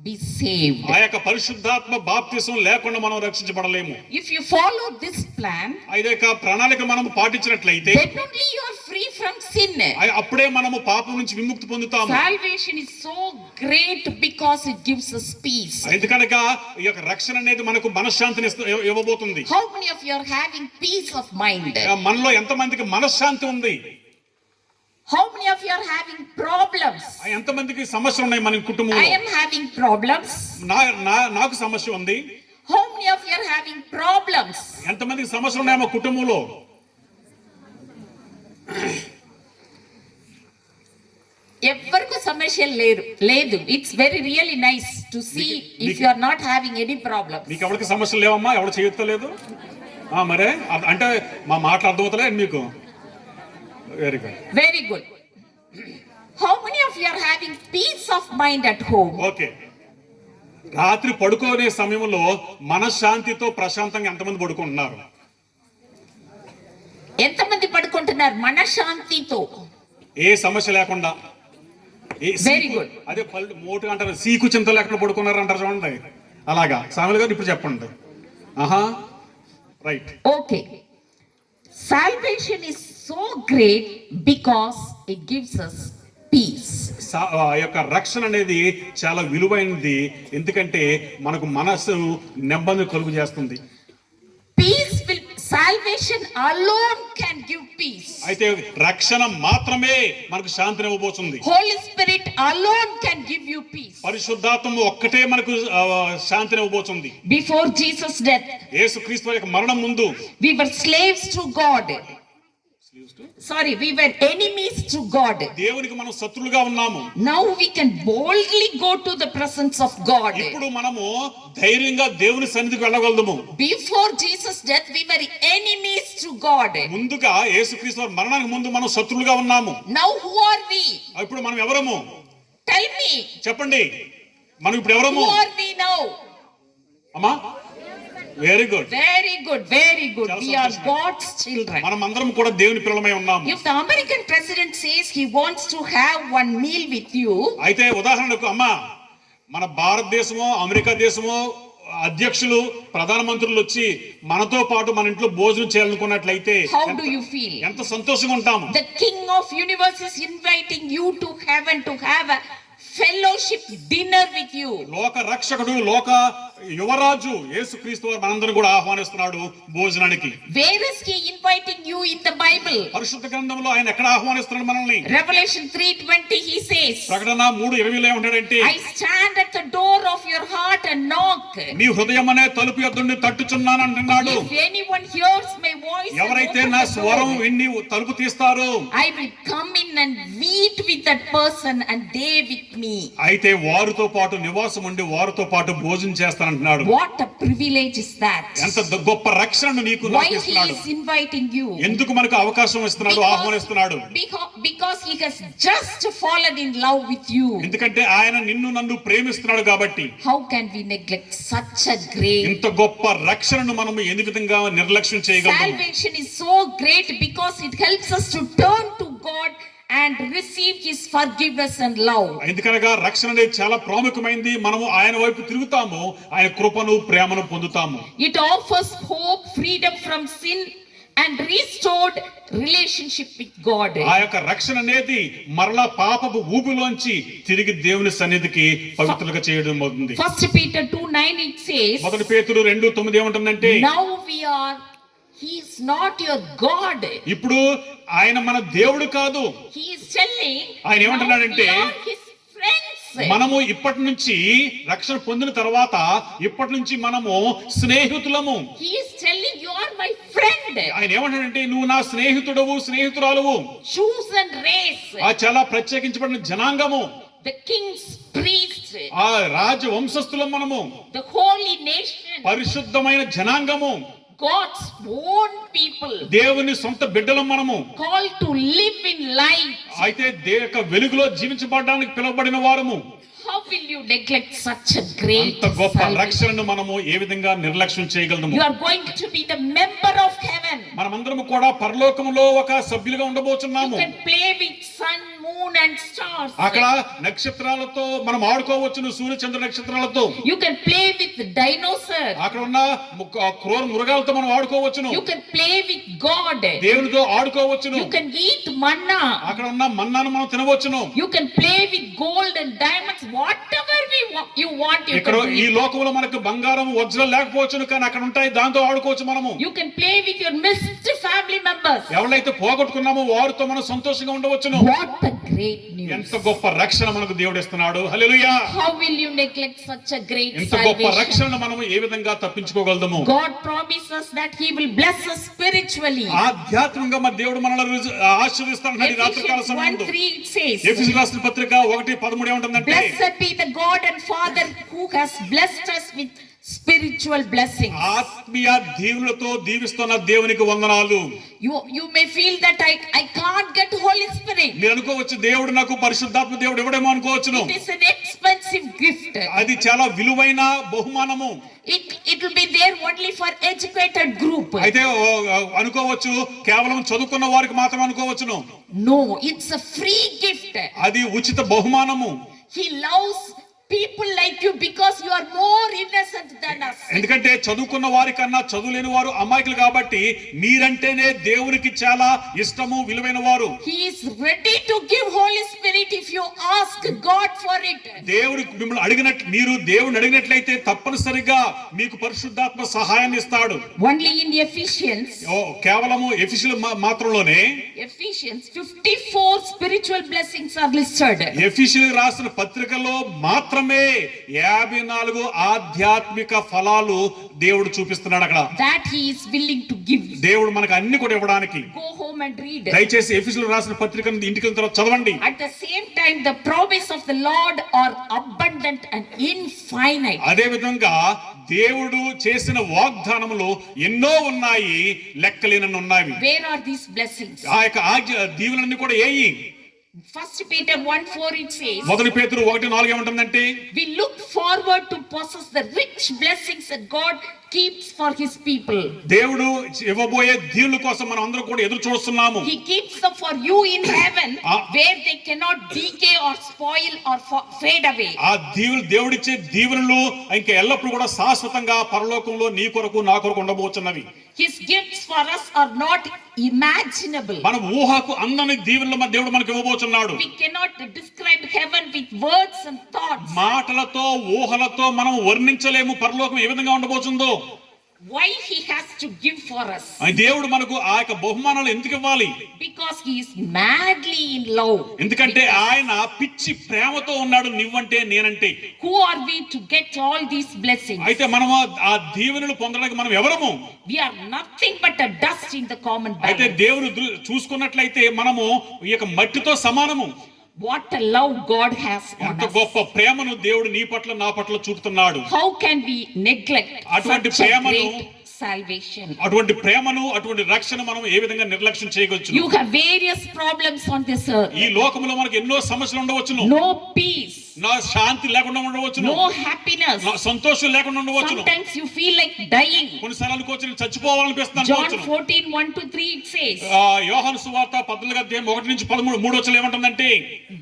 be saved. ఆ యొక్క పరిశుద్ధాత్మ బాప్తీసం లేకుండా మనం రక్షించబడలేము. If you follow this plan, అయితే ప్రణాళిక మనం పాటించినట్లయితే then only you are free from sin. అప్పుడే మనము పాపం నుంచి విముక్తి పొందుతాము. Salvation is so great because it gives us peace. ఎందుకనగా ఈ యొక్క రక్షణ అనేది మనకు మనశ్శాంతిని ఇవ్వబోతుంది. How many of you are having peace of mind? మనలో ఎంతమందికి మనశ్శాంతి ఉంది? How many of you are having problems? ఎంతమందికి సమస్యలు ఉన్నాయి మన కుటుంబంలో? I am having problems. నాకు సమస్య ఉంది. How many of you are having problems? ఎంతమందికి సమస్యలు ఉన్నాయి మా కుటుంబంలో? ఎవరికి సమస్య లేదు. It's very really nice to see if you are not having any problem. మీకు ఎవరికి సమస్యలు లేవమ్మా? ఎవరు చేయలేదు? మరే అంటే మా మాటలు అర్థమవుతలే మీకు? Very good, very good. How many of you are having peace of mind at home? Okay. రాత్రి పడుకోనే సమయంలో మనశ్శాంతితో ప్రశాంతంగా ఎంతమంది పడుకుంటున్నారు? ఎంతమంది పడుకుంటున్నారు మనశ్శాంతితో? ఏ సమస్య లేకుండా. Very good. అదే పళ్ళు మోటు అంటారు, సీకు చింత లేకుండా పడుకున్నారు అంటారు చూడండి. అలాగా సామెల గారు ఇప్పుడు చెప్పండి. Right. Okay. Salvation is so great because it gives us peace. ఆ యొక్క రక్షణ అనేది చాలా విలువైనది, ఎందుకంటే మనకు మనసు నెమ్మది కలుగు చేస్తుంది. Salvation alone can give peace. అయితే రక్షణ మాత్రమే మనకు శాంతిని ఇవ్వబోతుంది. Holy Spirit alone can give you peace. పరిశుద్ధాత్మ ఒక్కటే మనకు శాంతిని ఇవ్వబోతుంది. Before Jesus' death, యేసుక్రీస్తు యొక్క మరణం ముందు we were slaves to God. Sorry, we were enemies to God. దేవునికి మనం శత్రులుగా ఉన్నాము. Now we can boldly go to the presence of God. ఇప్పుడు మనము ధైర్యంగా దేవుని సన్నిధికి వెళ్ళగలము. Before Jesus' death, we were enemies to God. ముందుగా యేసుక్రీస్తు వారి మరణానికి ముందు మనం శత్రులుగా ఉన్నాము. Now who are we? ఇప్పుడు మనం ఎవరము? Tell me. చెప్పండి, మనం ఇప్పుడు ఎవరము? Who are we now? అమ్మా, very good, very good, very good. We are God's children. మనం అందరం కూడా దేవుని పిల్లలమై ఉన్నాము. If the American president says he wants to have one meal with you, అయితే ఉదాహరణకు అమ్మా, మన భారతదేశమో అమెరికా దేశమో అధ్యక్షులు ప్రధానమంత్రులు వచ్చి మనతో పాటు మన ఇంట్లో భోజనం చేయాలనుకున్నట్లయితే how do you feel? ఎంత సంతోషంగా ఉంటాము. The king of universe is inviting you to heaven to have a fellowship dinner with you. లోక రక్షకుడు, లోక యువరాజు యేసుక్రీస్తు వారు మనందరం కూడా ఆహ్వానిస్తున్నాడు భోజనానికి. Where is he inviting you in the Bible? పరిశుద్ధ గ్రంథంలో ఆయన ఎక్కడ ఆహ్వానిస్తున్నాడు మనల్ని? Revelation 3:20 he says, ప్రకటన 3:20లో ఏమంటాడంటే, I stand at the door of your heart and knock. నీ హృదయమనే తలుపు యొద్ద నుండి తట్టుచున్నాను అంటున్నాడు. If anyone hears my voice, ఎవరైతే నా స్వరం విని తలుపు తీస్తారో, I will come in and meet with that person and they with me. అయితే వారితో పాటు నివాసం ఉండి వారితో పాటు భోజనం చేస్తానంటున్నాడు. What a privilege is that? ఎంత గొప్ప రక్షణను నీకు Why he ఇస్తున్నాడు. is inviting you? ఎందుకు మనకు అవకాశం ఇస్తున్నాడు, ఆహ్వానిస్తున్నాడు? Because he has just fallen in love with you. ఎందుకంటే ఆయన నిన్ను నన్ను ప్రేమిస్తున్నాడు కాబట్టి. How can we neglect such a great? ఇంత గొప్ప రక్షణను మనం ఎన్ని విధంగా నిర్లక్ష్యం చేయగలము? Salvation is so great because it helps us to turn to God and receive his forgiveness and love. ఎందుకనగా రక్షణ అనేది చాలా ప్రాముఖ్యమైనది. మనము ఆయన వైపు తిరుగుతాము, ఆయన కృపను ప్రేమను పొందుతాము. It offers hope, freedom from sin and restored relationship with God. ఆ యొక్క రక్షణ అనేది మరలా పాపపు ఊబిలోంచి తిరిగి దేవుని సన్నిధికి పవిత్రులుగా చేయడం అవుతుంది. 1 Peter 2:9 it says, 1 పేతురు 2:9 ఏమంటుందంటే, now he is not your God. ఇప్పుడు ఆయన మన దేవుడు కాదు. He is telling, ఆయన ఏమంటున్నాడంటే, we are his friends. మనము ఇప్పటి నుంచి రక్షణ పొందిన తర్వాత ఇప్పటి నుంచి మనము స్నేహితులము. He is telling, you are my friend. ఆయన ఏమంటాడంటే, నువ్వు నా స్నేహితుడవు, స్నేహితురాలువు. Chosen race. ఆ చాలా ప్రత్యేకించబడిన జనాంగము. The king's priest. ఆ రాజ వంశస్థులం మనము. The holy nation. పరిశుద్ధమైన జనాంగము. God's own people. దేవుని సొంత బిడ్డలం మనము. Called to live in light. అయితే వెలుగులో జీవించబడడానికి పిలువబడిన వారము. How will you neglect such a great అంత గొప్ప salvation? రక్షణను మనము ఏ విధంగా నిర్లక్ష్యం చేయగలము? You are going to be the member of heaven. మనమందరం కూడా పరలోకములో ఒక సభ్యులుగా You ఉండబోతున్నాము. can play with sun, moon and stars. అక్కడ నక్షత్రాలతో మనం ఆడుకోవచ్చును, సూర్య చంద్ర నక్షత్రాలతో. You can play with dinosaurs. అక్కడ ఉన్న క్రూర మృగాలతో మనం ఆడుకోవచ్చును, You can play with God. దేవునితో ఆడుకోవచ్చును. You can eat manna. అక్కడ ఉన్న మన్నాను మనం తినవచ్చును. You can play with gold and diamonds. Whatever you want, you ఇక్కడ can ఈ do. లోకంలో మనకు బంగారం వజ్రాలు లేకపోవచ్చును, కానీ అక్కడ ఉంటాయి, దాంతో ఆడుకోవచ్చు మనము. You can play with your missed family members. ఎవరైతే పోగొట్టుకున్నామో వారితో మనం సంతోషంగా ఉండవచ్చును. What a great news. ఎంత గొప్ప రక్షణ మనకు దేవుడు ఇస్తున్నాడు. హల్లెలూయా. How will you neglect such a great ఎంత గొప్ప salvation? రక్షణను మనం ఏ విధంగా తప్పించుకోగలము? God promises that he will bless us spiritually. ఆధ్యాత్మికంగా మన దేవుడు మనల్ని ఆశీర్వదిస్తాడు. ఈ రాత్రికాల Ephesians సమయంలో 1:3 it says, ఎఫెసీయులకు రాసిన పత్రిక 1:13 ఏమంటుందంటే, blessed be the God and Father who has blessed us with spiritual blessings. ఆత్మీయ దీవులతో దీవిస్తున్న దేవునికి వందనాలు. You may feel that I can't get Holy Spirit. మీరు అనుకోవచ్చు, దేవుడు నాకు పరిశుద్ధాత్మ దేవుడు ఎవడేమో అనుకోవచ్చును. It is an expensive gift. అది చాలా విలువైన బహుమానము. It will be there only for educated group. అయితే అనుకోవచ్చు, కేవలం చదువుకున్న వారికి మాత్రమే అనుకోవచ్చును. No, it's a free gift. అది ఉచిత బహుమానము. He loves people like you because you are more innocent than us. ఎందుకంటే చదువుకున్న వారికన్నా చదువులేని వారు అమాయకులు కాబట్టి మీరంటేనే దేవునికి చాలా ఇష్టము, విలువైన వారు. He is ready to give Holy Spirit if you ask God for it. దేవుడు మిమ్మల్ని మీరు దేవుని అడిగినట్లయితే తప్పనిసరిగా మీకు పరిశుద్ధాత్మ సహాయాన్ని ఇస్తాడు. Only in Ephesians, కేవలము ఎఫెసీయుల మాత్రంలోనే Ephesians 54 spiritual blessings are listed. ఎఫెసీయులకు రాసిన పత్రికలో మాత్రమే 54 ఆధ్యాత్మిక ఫలాలు దేవుడు చూపిస్తున్నాడు అక్కడ. That he is willing to give. దేవుడు మనకు అన్ని కూడా ఇవ్వడానికి. Go home and read. దయచేసి ఎఫెసీయులకు రాసిన పత్రికను ఇంటికి వెళ్ళిన తర్వాత చదవండి. At the same time, the promise of the Lord are abundant and infinite. అదే విధంగా దేవుడు చేసిన వాగ్దానములు ఎన్నో ఉన్నాయి, లెక్కలేనన్ని ఉన్నాయి. Where are these blessings? ఆ యొక్క దీవులన్నీ కూడా ఏయి? 1 Peter 1:4 it says, మొదటి పేతురు 1:4 ఏమంటుందంటే, we look forward to possess the rich blessings that God keeps for his people. దేవుడు ఇవ్వబోయే దీవుల కోసం మనం అందరం కూడా ఎదురు చూస్తున్నాము. He keeps them for you in heaven, where they cannot decay or spoil or fade away. ఆ దేవుడిచ్చే దీవెనలు ఇంకా ఎల్లప్పుడూ కూడా శాశ్వతంగా పరలోకంలో నీ కొరకు నా కొరకు ఉండబోతున్నవి. His gifts for us are not imaginable. మన ఊహకు అందని దీవెనలు మన దేవుడు మనకు ఇవ్వబోతున్నాడు. We cannot describe heaven with words and thoughts. మాటలతో ఊహలతో మనం వర్ణించలేము పరలోకం ఏ విధంగా ఉండబోతుందో. Why he has to give for us? దేవుడు మనకు ఆ యొక్క బహుమానాలు ఎందుకు ఇవ్వాలి? Because he is madly in love. ఎందుకంటే ఆయన పిచ్చి ప్రేమతో ఉన్నాడు నువ్వంటే నేనంటే. Who are we to get all these blessings? అయితే మనం ఆ దీవెనలు పొందడానికి మనం ఎవరము? We are nothing but a dust in the common అయితే balance. దేవుడు చూసుకున్నట్లయితే మనము ఈ యొక్క మట్టితో సమానము. What a love God has on ఎంత us. గొప్ప ప్రేమను దేవుడు నీ పట్ల నా పట్ల చూపుతున్నాడు. How can we neglect అటువంటి such a ప్రేమను, great salvation? అటువంటి ప్రేమను, అటువంటి రక్షణ మనం ఏ విధంగా నిర్లక్ష్యం చేయవచ్చు? You have various problems on this earth. ఈ లోకంలో మనకు ఎన్నో సమస్యలు ఉండవచ్చును. No peace, నా శాంతి లేకుండా ఉండవచ్చును, no happiness. నా సంతోషం లేకుండా ఉండవచ్చును. Sometimes you feel like dying. కొన్నిసార్లు అనుకోవచ్చు నేను చచ్చిపోవాలనిపిస్తాను John అనుకోవచ్చును. 14:1-3 it says, యోహాను సువార్త 14:1-13 ఏమంటుందంటే,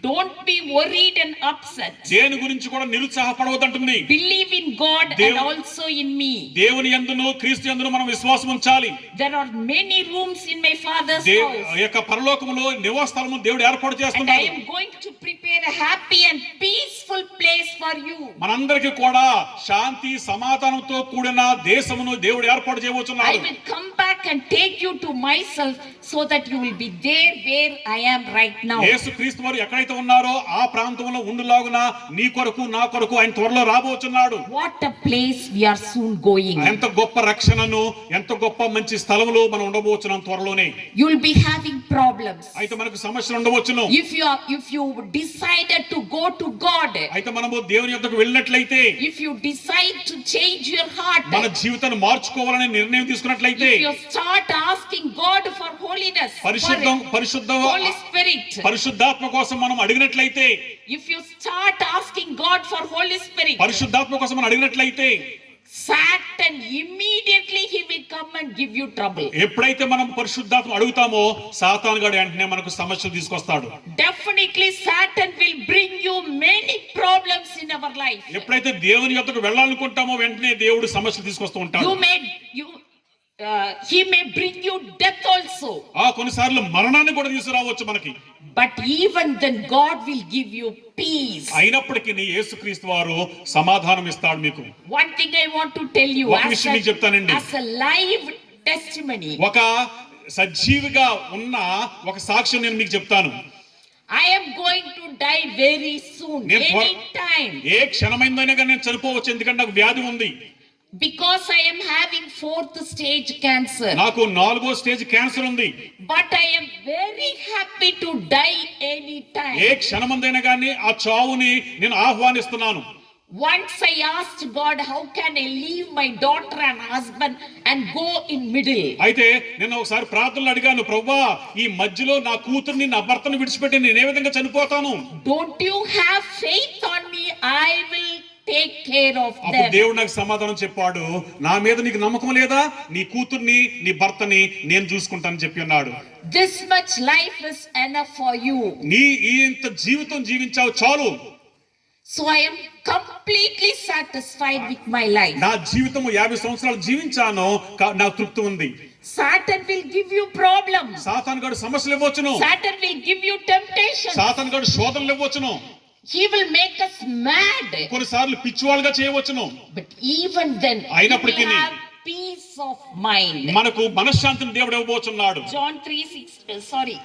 don't be worried and upset. దేని గురించి కూడా నిరుత్సాహపడవద్దంటుంది. Believe in God and also in me. దేవుని యందును క్రీస్తు యందును మనం విశ్వాసం ఉంచాలి. There are many rooms in my Father's house, యొక్క పరలోకములో నివాస స్థలము దేవుడు ఏర్పాటు and I చేస్తున్నాడు. am going to prepare a happy and peaceful place for you. మనందరికీ కూడా శాంతి సమాధానంతో కూడిన దేశమును దేవుడు ఏర్పాటు I చేయబోతున్నాడు. will come back and take you to myself so that you will be there where I am right now. యేసుక్రీస్తు వారు ఎక్కడైతే ఉన్నారో ఆ ప్రాంతంలో ఉండులాగున నీ కొరకు నా కొరకు ఆయన త్వరలో రాబోతున్నాడు. What a place we are soon going. ఎంత గొప్ప రక్షణను, ఎంత గొప్ప మంచి స్థలములో మనం ఉండబోతున్నాం త్వరలోనే. You will be having problems. అయితే మనకు సమస్యలు ఉండవచ్చును. If you decided to go to God, అయితే మనము దేవుని యొద్దకు వెళ్ళినట్లయితే, if you decide to change your heart, మన జీవితాన్ని మార్చుకోవాలనే నిర్ణయం తీసుకున్నట్లయితే, if you start asking God for holiness, పరిశుద్ధ Holy Spirit, పరిశుద్ధాత్మ కోసం మనం అడిగినట్లయితే, if you start asking God for Holy Spirit, పరిశుద్ధాత్మ కోసం మనం అడిగినట్లయితే, Satan immediately he will come and give you trouble. ఎప్పుడైతే మనం పరిశుద్ధాత్మ అడుగుతామో సాతాను గాడు వెంటనే మనకు సమస్యలు తీసుకొస్తాడు. Definitely Satan will bring you many problems in our life. ఎప్పుడైతే దేవుని యొద్దకు వెళ్ళాలనుకుంటామో వెంటనే దేవుడు సమస్యలు తీసుకొస్తూ ఉంటాడు. He may bring you death also. కొన్నిసార్లు మరణాన్ని కూడా తీసుకురావచ్చు మనకి. But even then God will give you peace. అయినప్పటికీ యేసుక్రీస్తు వారు సమాధానం ఇస్తాడు మీకు. One thing I want to tell you as a live testimony. ఒక సజీవిగా ఉన్న ఒక సాక్ష్యం నేను మీకు చెప్తాను. I am going to die very soon, any time. ఏ క్షణమైందైనా కానీ నేను చనిపోవచ్చు, ఎందుకంటే నాకు వ్యాధి ఉంది. Because I am having 4th stage cancer. నాకు 4వ స్టేజ్ క్యాన్సర్ ఉంది. But I am very happy to die any time. ఏ క్షణమందైనా కానీ ఆ చావుని నేను ఆహ్వానిస్తున్నాను. Once I asked God, how can I leave my daughter and husband and go in middle? అయితే నేను ఒకసారి ప్రార్థనలు అడిగాను, ప్రభువా ఈ మధ్యలో నా కూతుర్ని నా భర్తను విడిచిపెట్టి నేను ఏ విధంగా చనిపోతాను? Don't you have faith on me? I will take care of them. అప్పుడు దేవుడు నాకు సమాధానం చెప్పాడు, నా మీద నీకు నమ్మకం లేదా? నీ కూతుర్ని నీ భర్తని నేను చూసుకుంటానని చెప్పి ఉన్నాడు. This much life is enough for you. నీ ఇంత జీవితం జీవించావు చాలు. So I am completely satisfied with my life. నా జీవితం 50 సంవత్సరాలు జీవించాను, నాకు తృప్తి ఉంది. Satan will give you problems. సాతాను గాడు సమస్యలు ఇవ్వొచ్చును. Satan will give you temptation. సాతాను గాడు శోధనలు ఇవ్వొచ్చును. He will make us mad. కొన్నిసార్లు పిచ్చివాళ్ళుగా చేయవచ్చును. But even then, అయినప్పటికీ we have peace of mind. మనకు మనశ్శాంతిని దేవుడు ఇవ్వబోతున్నాడు. John 3:16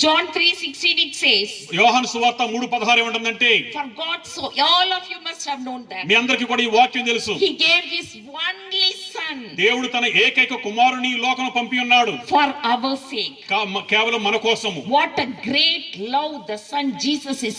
John 3:16 it says, యోహాను సువార్త 3:16 ఏమంటుందంటే, for God so, all of you must have known that. మీ అందరికీ కూడా ఈ వాక్యం తెలుసు. He gave his only son. దేవుడు తన ఏకైక కుమారుని ఈ లోకం పంపి ఉన్నాడు. For our sake. కేవలం మన కోసము. What a great love the son Jesus is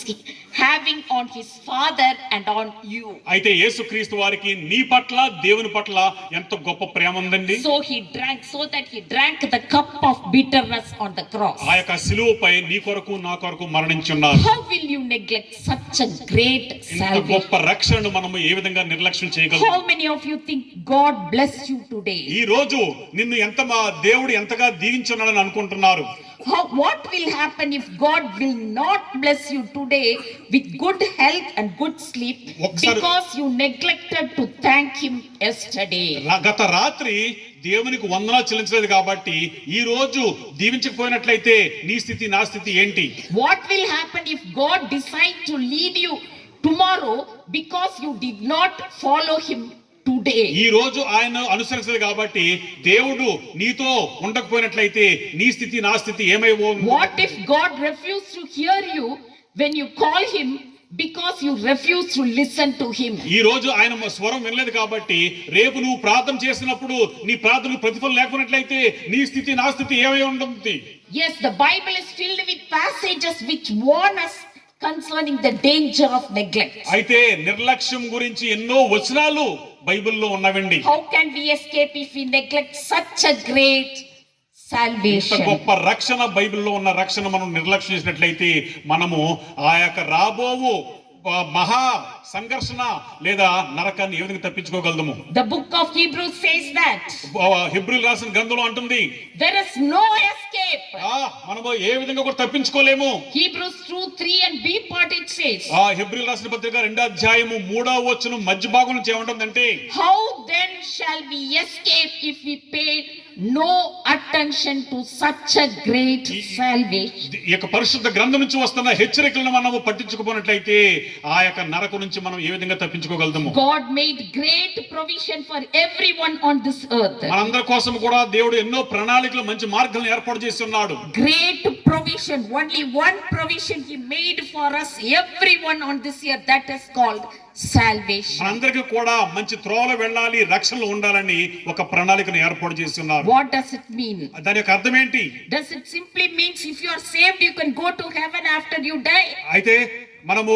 having on his father and on you. అయితే యేసుక్రీస్తు వారికి నీ పట్ల దేవుని పట్ల ఎంత గొప్ప ప్రేమ ఉందండి. So that he drank the cup of bitterness on the cross. ఆ యొక్క సిలువపై నీ కొరకు నా కొరకు మరణించున్నారు. How will you neglect such a great salvation? గొప్ప రక్షణను మనము ఏ విధంగా నిర్లక్ష్యం చేయగలము? How many of you think God bless you today? ఈ రోజు నిన్ను దేవుడు ఎంతగా దీవించున్నాడని అనుకుంటున్నారు? What will happen if God will not bless you today with good health and good sleep because you neglected to thank him yesterday? గత రాత్రి దేవునికి వందనాలు చెల్లించలేదు కాబట్టి ఈ రోజు దీవించకపోయినట్లయితే నీ స్థితి నా స్థితి ఏంటి? What will happen if God decide to lead you tomorrow because you did not follow him today? ఈ రోజు ఆయన అనుసరించలేదు కాబట్టి దేవుడు నీతో ఉండకపోయినట్లయితే నీ స్థితి నా స్థితి ఏమైపో? What if God refused to hear you when you call him because you refuse to listen to him? ఈ రోజు ఆయన స్వరం వినలేదు కాబట్టి రేపు నువ్వు ప్రార్థన చేసినప్పుడు నీ ప్రార్థనకు ప్రతిఫలం లేకున్నట్లయితే నీ స్థితి నా స్థితి ఏమై ఉంటుంది? Yes, the Bible is filled with passages which warn us concerning the danger of neglect. అయితే నిర్లక్ష్యం గురించి ఎన్నో వచనాలు బైబిల్లో ఉన్నవండి. How can we escape if we neglect such a great salvation? గొప్ప రక్షణ బైబిల్లో ఉన్న రక్షణ మనం నిర్లక్ష్యం చేసినట్లయితే మనము ఆ యొక్క రాబోవు మహా సంఘర్షణ లేదా నరకాన్ని ఏ విధంగా తప్పించుకోగలము? The book of Hebrews says that. హెబ్రీయులు రాసిన గ్రంథంలో అంటుంది, there is no escape. మనము ఏ విధంగా కూడా తప్పించుకోలేము. Hebrews 2:3 and B part it says. హెబ్రీయులు రాసిన పత్రిక 2వ అధ్యాయము 3వ వచనం మధ్య భాగం నుంచి ఏమంటుందంటే, how then shall we escape if we pay no attention to such a great salvation? ఈ యొక్క పరిశుద్ధ గ్రంథం నుంచి వస్తున్న హెచ్చరికలను మనము పట్టించుకోనట్లయితే ఆ యొక్క నరకం నుంచి మనం ఏ విధంగా తప్పించుకోగలము? God made great provision for everyone on this earth. మనందరి కోసం కూడా దేవుడు ఎన్నో ప్రణాళికలు మంచి మార్గాలను ఏర్పాటు చేసి ఉన్నాడు. Great provision, only one provision he made for us, everyone on this earth, that is called salvation. మనందరికీ కూడా మంచి త్రోవలో వెళ్ళాలి, రక్షణలో ఉండాలని ఒక ప్రణాళికను ఏర్పాటు చేసి ఉన్నారు. What does it mean? దాని యొక్క అర్థం ఏంటి? Does it simply means if you are saved, you can go to heaven after you die? అయితే మనము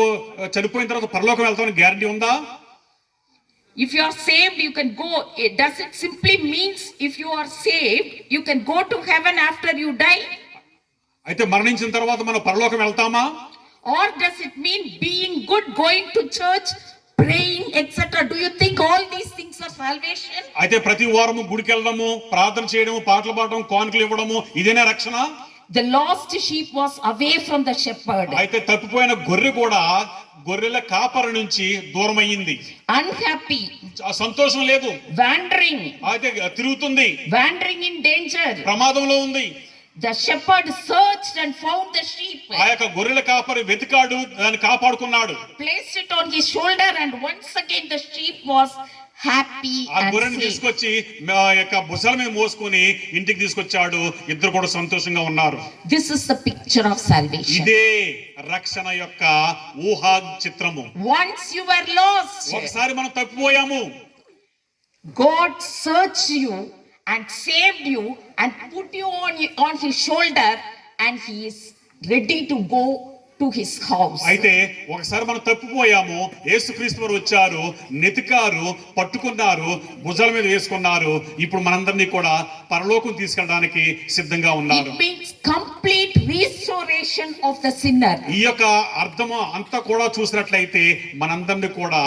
చనిపోయిన తర్వాత పరలోకం వెళ్తామని గ్యారంటీ ఉందా? If you are saved, you can go. Does it simply means if you are saved, you can go to heaven after you die? అయితే మరణించిన తర్వాత మనం పరలోకం వెళ్తామా? Or does it mean being good, going to church, praying, etc.? Do you think all these things are salvation? అయితే ప్రతి వారము గుడికి వెళ్ళడము, ప్రార్థన చేయడము, పాటలు పాడడం, కానుకలు ఇవ్వడము ఇదేనా రక్షణ? The lost sheep was away from the shepherd. అయితే తప్పిపోయిన గొర్రె కూడా గొర్రెల కాపరి నుంచి దూరం అయ్యింది. Unhappy. సంతోషం లేదు. Wandering. అయితే తిరుగుతుంది. Wandering in danger. ప్రమాదంలో ఉంది. The shepherd searched and found the sheep. ఆ యొక్క గొర్రెల కాపరి వెతికాడు, దాన్ని కాపాడుకున్నాడు. Placed it on his shoulder and once again the sheep was happy ఆ and గొర్రెని safe. తీసుకొచ్చి ఆ యొక్క భుజాల మీద మోసుకొని ఇంటికి తీసుకొచ్చాడు. ఇద్దరు కూడా సంతోషంగా ఉన్నారు. This is the picture of salvation. ఇదే రక్షణ యొక్క ఊహా చిత్రము. Once you were lost, ఒకసారి మనం తప్పిపోయాము. God searched you and saved you and put you on his shoulder, and he is ready to go to his house. అయితే ఒకసారి మనం తప్పిపోయాము, యేసుక్రీస్తు వారు వచ్చారు, నెతికారు, పట్టుకున్నారు, భుజాల మీద వేసుకున్నారు. ఇప్పుడు మనందరినీ కూడా పరలోకం తీసుకెళ్ళడానికి సిద్ధంగా ఉన్నారు. It means complete restoration of the sinner. ఈ యొక్క అర్థము అంతా కూడా చూసినట్లయితే మనందరినీ కూడా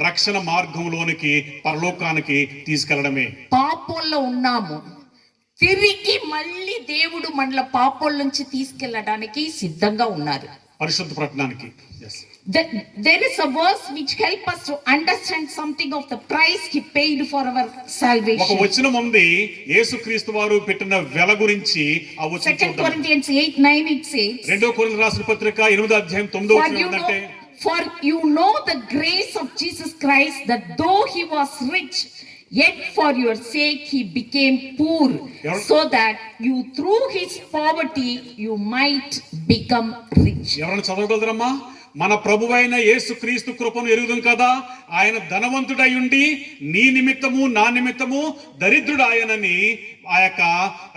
రక్షణ మార్గంలోనికి, పరలోకానికి తీసుకెళ్లడమే. పాపంలో ఉన్నాము, తిరిగి మళ్ళీ దేవుడు మనల పాపం నుంచి తీసుకెళ్ళడానికి సిద్ధంగా ఉన్నారు. పరిశుద్ధ పట్టణానికి. There is a verse which help us to understand something of the price he paid for our ఒక salvation. వచనం ఉంది, యేసుక్రీస్తు వారు పెట్టిన వెల గురించి. ఆ వచనం 2 చూద్దాం. Corinthians 8:9 it says, 2 కొరింథీయులకు రాసిన పత్రిక 8వ అధ్యాయం 9వ వచనం ఏంటంటే, For you know the grace of Jesus Christ, that though he was rich, yet for your sake he became poor, so that you through his poverty you might become rich. ఎవరైనా చదవగలరమ్మా? మన ప్రభువైన యేసుక్రీస్తు కృపను ఎరుగుదాం కదా, ఆయన ధనవంతుడై ఉండి నీ నిమిత్తము నా నిమిత్తము దరిద్రుడు ఆయనని ఆ యొక్క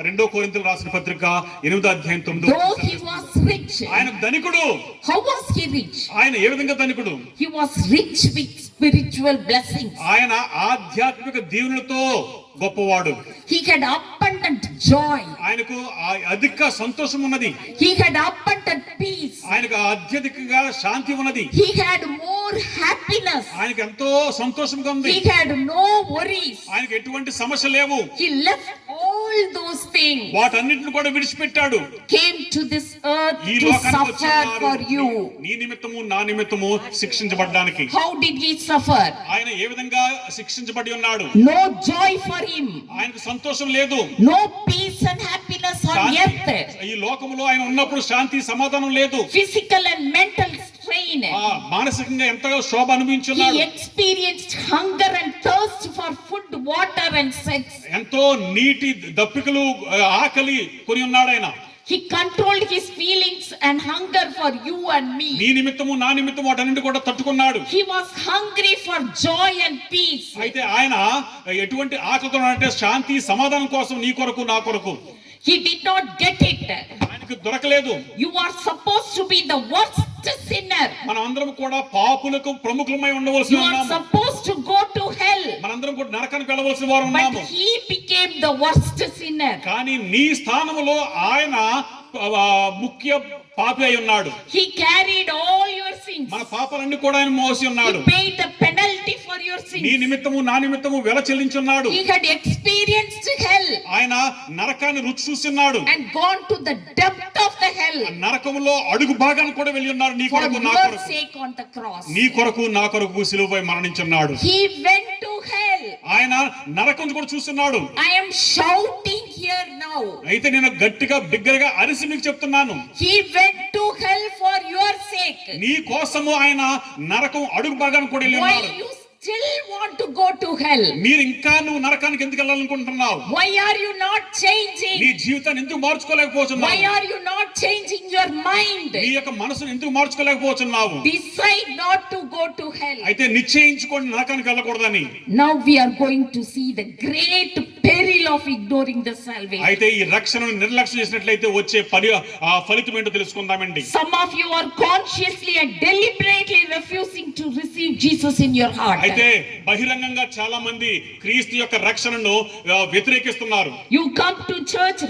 2 కొరింథీయులకు రాసిన పత్రిక 8వ అధ్యాయం 9వ Though he was rich, ఆయన ధనికుడు. how was he rich? ఆయన ఏ విధంగా ధనికుడు? He was rich with spiritual blessings. ఆయన ఆధ్యాత్మిక దీవెనలతో గొప్పవాడు. He had abundant joy. ఆయనకు అధిక సంతోషం ఉన్నది. He had abundant peace. ఆయనకు అత్యధికంగా శాంతి ఉన్నది. He had more happiness. ఆయనకు ఎంతో సంతోషంగా ఉంది. He had no worries. ఆయనకు ఎటువంటి సమస్య లేవు. He left all those things, వాటన్నిటిని కూడా విడిచిపెట్టాడు. came to this earth ఈ to లోకానికి suffer వచ్చాడు for you. నీ నిమిత్తము నా నిమిత్తము శిక్షించబడ్డానికి. How did he suffer? ఆయన ఏ విధంగా శిక్షించబడి ఉన్నాడు? No joy for him, ఆయనకు సంతోషం లేదు. no peace and happiness on earth, ఈ లోకములో ఆయన ఉన్నప్పుడు శాంతి సమాధానం లేదు. physical and mental strain. మానసికంగా ఎంతగా శోభ అనుభవించున్నాడు. He experienced hunger and thirst for food, water and sex. ఎంతో నీటి దప్పికలు, ఆకలి కొని ఉన్నాడు ఆయన. He controlled his feelings and hunger for you and me. నీ నిమిత్తము నా నిమిత్తము వాటన్నిటి కూడా తట్టుకున్నాడు. He was hungry for joy and peace. అయితే ఆయన ఎటువంటి ఆకలితో అంటే శాంతి సమాధానం కోసం, నీ కొరకు నా కొరకు. He did not get it. ఆయనకు దొరకలేదు. You are supposed to be the worst sinner. మనం అందరం కూడా పాపులకు ప్రముఖులమై ఉండవలసి You are ఉన్నాము. supposed to go to hell. మనందరం కూడా నరకానికి వెళ్ళవలసిన వారు ఉన్నాము. But he became the worst sinner. కానీ నీ స్థానములో ఆయన ముఖ్య పాపి అయి ఉన్నాడు. He carried all your sins. మన పాపాలన్నీ కూడా ఆయన మోసి ఉన్నాడు. He paid the penalty for your నీ sins. నిమిత్తము నా నిమిత్తము వెల చెల్లించున్నాడు. He had experienced hell ఆయన నరకాన్ని రుచి చూస్తున్నాడు. and gone to the depth of the hell నరకములో అడుగు భాగాన్ని కూడా వెళ్ళి ఉన్నాడు. నీ for కొరకు నా your కొరకు, sake on the cross. నీ కొరకు నా కొరకు సిలువపై మరణించున్నాడు. He went to hell. ఆయన నరకం కూడా చూస్తున్నాడు. I am shouting here now. అయితే నేను గట్టిగా బిగ్గరగా అరిసి మీకు చెప్తున్నాను, He went to hell for your sake. నీ కోసము ఆయన నరకం అడుగు భాగాన్ని కూడా వెళ్ళి While ఉన్నాడు. you still want to go to hell? మీరు ఇంకా నువ్వు నరకానికి ఎందుకు వెళ్ళాలనుకుంటున్నావు? Why are you not నీ changing? జీవితాన్ని ఎందుకు Why మార్చుకోలేకపోతున్నావు? are you not changing your mind? నీ యొక్క మనసును ఎందుకు మార్చుకోలేకపోతున్నావు? Decide not to go to hell. అయితే నిశ్చయించుకోండి నరకానికి వెళ్ళకూడదని. Now we are going to see the great peril of ignoring the salvation. అయితే ఈ రక్షణను నిర్లక్ష్యం చేసినట్లయితే వచ్చే ఫలితం ఏంటో తెలుసుకుందామండి. Some of you are consciously and deliberately refusing to receive Jesus in your heart. అయితే బహిరంగంగా చాలా మంది క్రీస్తు యొక్క రక్షణను వ్యతిరేకిస్తున్నారు. You come to church,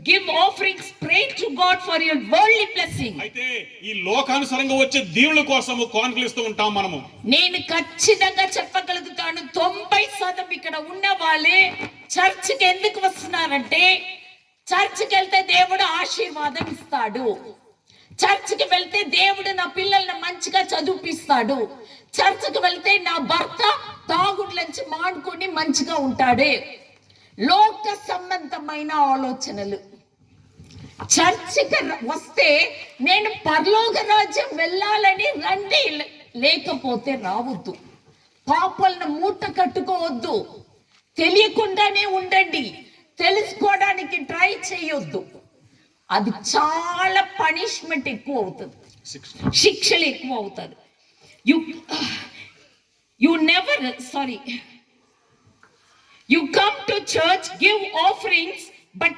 give offerings, pray to God for your worldly blessing. అయితే ఈ లోకానుసారంగా వచ్చే దీవుల కోసం కానుకలిస్తూ ఉంటాం మనము. నేను ఖచ్చితంగా చెప్పగలుగుతాను 90% ఇక్కడ ఉన్న వాళ్ళే చర్చికి ఎందుకు వస్తున్నారంటే చర్చికి వెళ్తే దేవుడు ఆశీర్వాదం ఇస్తాడు, చర్చికి వెళ్తే దేవుడు నా పిల్లల్ని మంచిగా చదివిపిస్తాడు, చర్చికి వెళ్తే నా భర్త తాగుడులంచి మాడుకొని మంచిగా ఉంటాడే. లోక సంబంధమైన ఆలోచనలు. చర్చికి వస్తే నేను పరలోక రాజ్యం వెళ్ళాలని రండి, లేకపోతే రావద్దు. పాపలను మూట కట్టుకోవద్దు, తెలియకుండానే ఉండండి, తెలుసుకోవడానికి ట్రై చేయొద్దు. అది చాలా పనిష్మెంట్ ఎక్కువ అవుతుంది, శిక్షలు ఎక్కువ అవుతుంది. You come to church, give offerings, but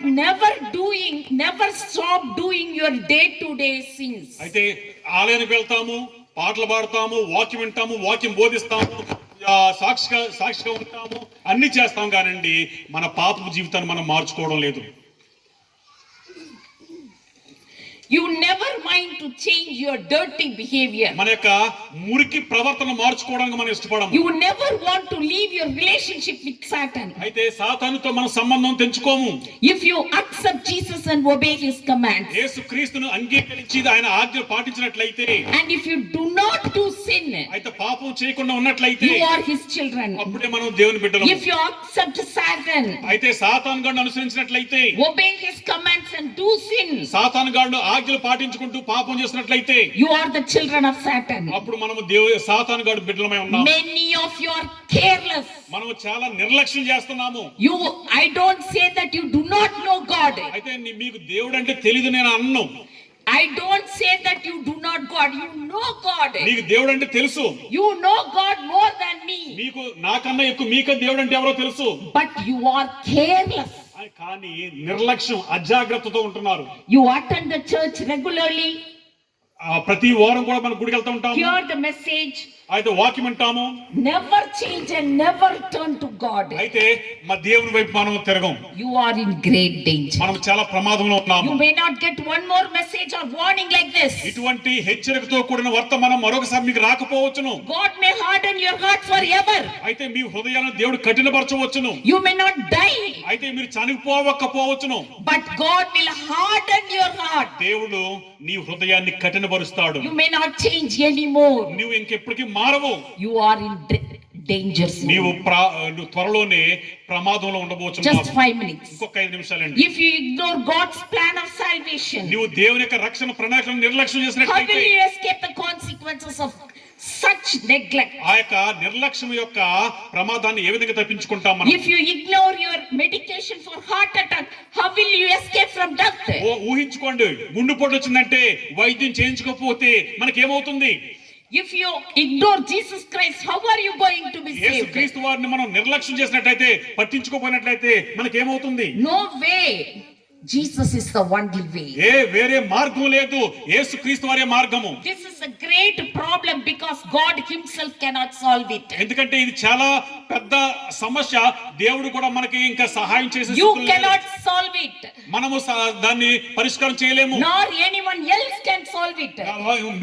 never stop doing your day-to-day sins. అయితే ఆలయానికి వెళ్తాము, పాటలు పాడతాము, వాక్యం వింటాము, వాక్యం బోధిస్తాము, సాక్షిగా ఉంటాము, అన్ని చేస్తాం కానండి మన పాపపు జీవితాన్ని మనం మార్చుకోవడం లేదు. You never mind to change your dirty behavior. మన యొక్క మురికి ప్రవర్తన మార్చుకోవడానికి మనం ఇష్టపడము. You never want to leave your relationship with Satan. అయితే సాతానుతో మన సంబంధం తెంచుకోము. If you accept Jesus and obey his commands, యేసుక్రీస్తును అంగీకరించి ఆయన ఆజ్ఞలు పాటించినట్లయితే, and if you do not do sin, అయితే పాపం చేయకుండా ఉన్నట్లయితే you are his children. అప్పుడే మనం దేవుని బిడ్డలం. If you accept Satan, అయితే సాతాను గాడిని అనుసరించినట్లయితే, obey his commands and do sin, సాతాను గాడిని ఆజ్ఞలు పాటించుకుంటూ పాపం చేసినట్లయితే, you are the children of Satan. అప్పుడు మనము సాతాను గాడి బిడ్డలమై ఉన్నాం. Many of you are careless. మనం చాలా నిర్లక్ష్యం చేస్తున్నాము. I don't say that you do not know God. అయితే మీకు దేవుడు అంటే తెలియదు నేను అన్ను. I don't say that you do not God. You know God. నీకు దేవుడు అంటే తెలుసు. You know God more than me. మీకు నాకన్నా ఎక్కువ మీకు దేవుడు అంటే ఎవరో తెలుసు. But you are careless. కానీ నిర్లక్ష్యం, అజాగ్రత్తతో ఉంటున్నారు. You attend the church regularly. ప్రతి వారం కూడా మనం గుడికి వెళ్తూ ఉంటాము. Hear the message. అయితే వాక్యం వింటాము. Never change and never turn to God. అయితే మా దేవుని వైపు మనం తిరగం. You are in great danger. మనం చాలా ప్రమాదంలో ఉన్నాము. You may not get one more message or warning like this. ఇటువంటి హెచ్చరికతో కూడిన వర్తమానం మరొకసారి మీకు రాకపోవచ్చును. God may harden your heart forever. అయితే మీ హృదయాలను దేవుడు కఠినపరచవచ్చును. You may not die. అయితే మీరు చనిపోవకపోవచ్చును. But God will harden your heart. దేవుడు నీ హృదయాన్ని కఠినపరుస్తాడు. You may not change anymore. నువ్వు ఇంకెప్పటికీ మారవు. You are in danger zone. నీవు త్వరలోనే ప్రమాదంలో ఉండబోతున్నావు. Just 5 minutes. ఇంకొక 5 నిమిషాలండి. If you ignore God's plan of salvation, నీవు దేవుని యొక్క రక్షణ ప్రణాళికను నిర్లక్ష్యం how చేసినట్లయితే, will you escape the consequences of such neglect? ఆ యొక్క నిర్లక్ష్యం యొక్క ప్రమాదాన్ని ఏ విధంగా తప్పించుకుంటాం మనం? If you ignore your medication for heart attack, how will you escape from death? ఊహించుకోండి, గుండెపోటు వచ్చిందంటే వైద్యం చేయించుకోకపోతే మనకేమవుతుంది? If you ignore Jesus Christ, how are you going to be saved? యేసుక్రీస్తు వారిని మనం నిర్లక్ష్యం చేసినట్లయితే, పట్టించుకోపోయినట్లయితే మనకేమవుతుంది? No way. Jesus is the only way. వేరే మార్గం లేదు, యేసుక్రీస్తు వారే మార్గము. This is a great problem because God himself cannot solve it. ఎందుకంటే ఇది చాలా పెద్ద సమస్య. దేవుడు కూడా మనకి ఇంకా సహాయం చేసే You cannot solve it. మనము దాన్ని పరిష్కారం చేయలేము. Nor anyone else can solve it.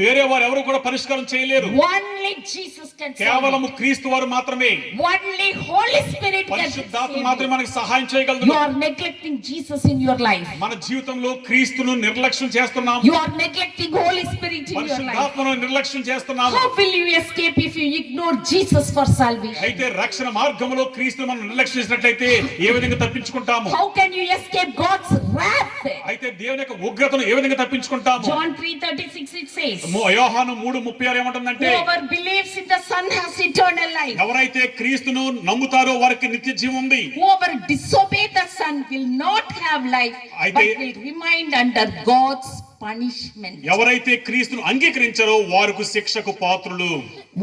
వేరే వారు ఎవరు కూడా పరిష్కారం చేయలేరు. Only Jesus can solve కేవలం it. క్రీస్తు వారు మాత్రమే, Only Holy Spirit can పరిశుద్ధాత్మ save మాత్రమే you. మనకు సహాయం చేయగలదు. You are neglecting Jesus in your life. మన జీవితంలో క్రీస్తును నిర్లక్ష్యం చేస్తున్నాం. You are neglecting Holy Spirit in your life. పరిశుద్ధాత్మను నిర్లక్ష్యం చేస్తున్నాము. How will you escape if you ignore Jesus for salvation? అయితే రక్షణ మార్గంలో క్రీస్తును మనం నిర్లక్ష్యం చేసినట్లయితే ఏ విధంగా తప్పించుకుంటాము? How can you escape God's wrath? అయితే దేవుని యొక్క ఉగ్రతను ఏ విధంగా తప్పించుకుంటాము? John 3:36 it says, యోహాను 3:36 ఏమంటుందంటే, whoever believes in the Son has eternal life. ఎవరైతే క్రీస్తును నమ్ముతారో వారికి నిత్య జీవం ఉంది. Whoever disobey the Son will not have life, but will remain under God's punishment. ఎవరైతే క్రీస్తును అంగీకరించారో వారికి శిక్షకు పాత్రులు.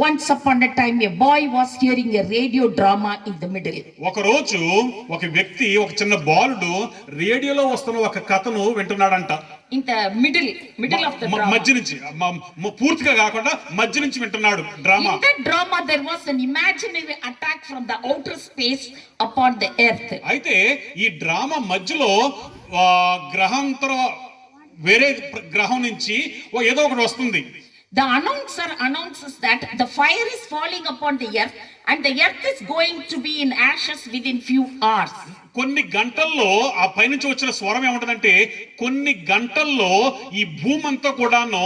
Once upon a time a boy was hearing a radio drama in the middle. ఒక రోజు ఒక వ్యక్తి, ఒక చిన్న బాలుడు రేడియోలో వస్తున్న ఒక కథను వింటున్నాడంట. In the middle of the drama. మధ్య నుంచి, పూర్తిగా కాకుండా మధ్య నుంచి వింటున్నాడు drama. In that drama there was an imaginary attack from the outer space upon the earth. అయితే ఈ డ్రామా మధ్యలో గ్రహాంతర వేరే గ్రహం నుంచి ఏదో ఒకటి వస్తుంది. The announcer announces that the fire is falling upon the earth and the earth is going to be in ashes within few hours. కొన్ని గంటల్లో ఆ పైనుంచి వచ్చిన స్వరం ఏమంటదంటే, కొన్ని గంటల్లో ఈ భూమి అంతా కూడాను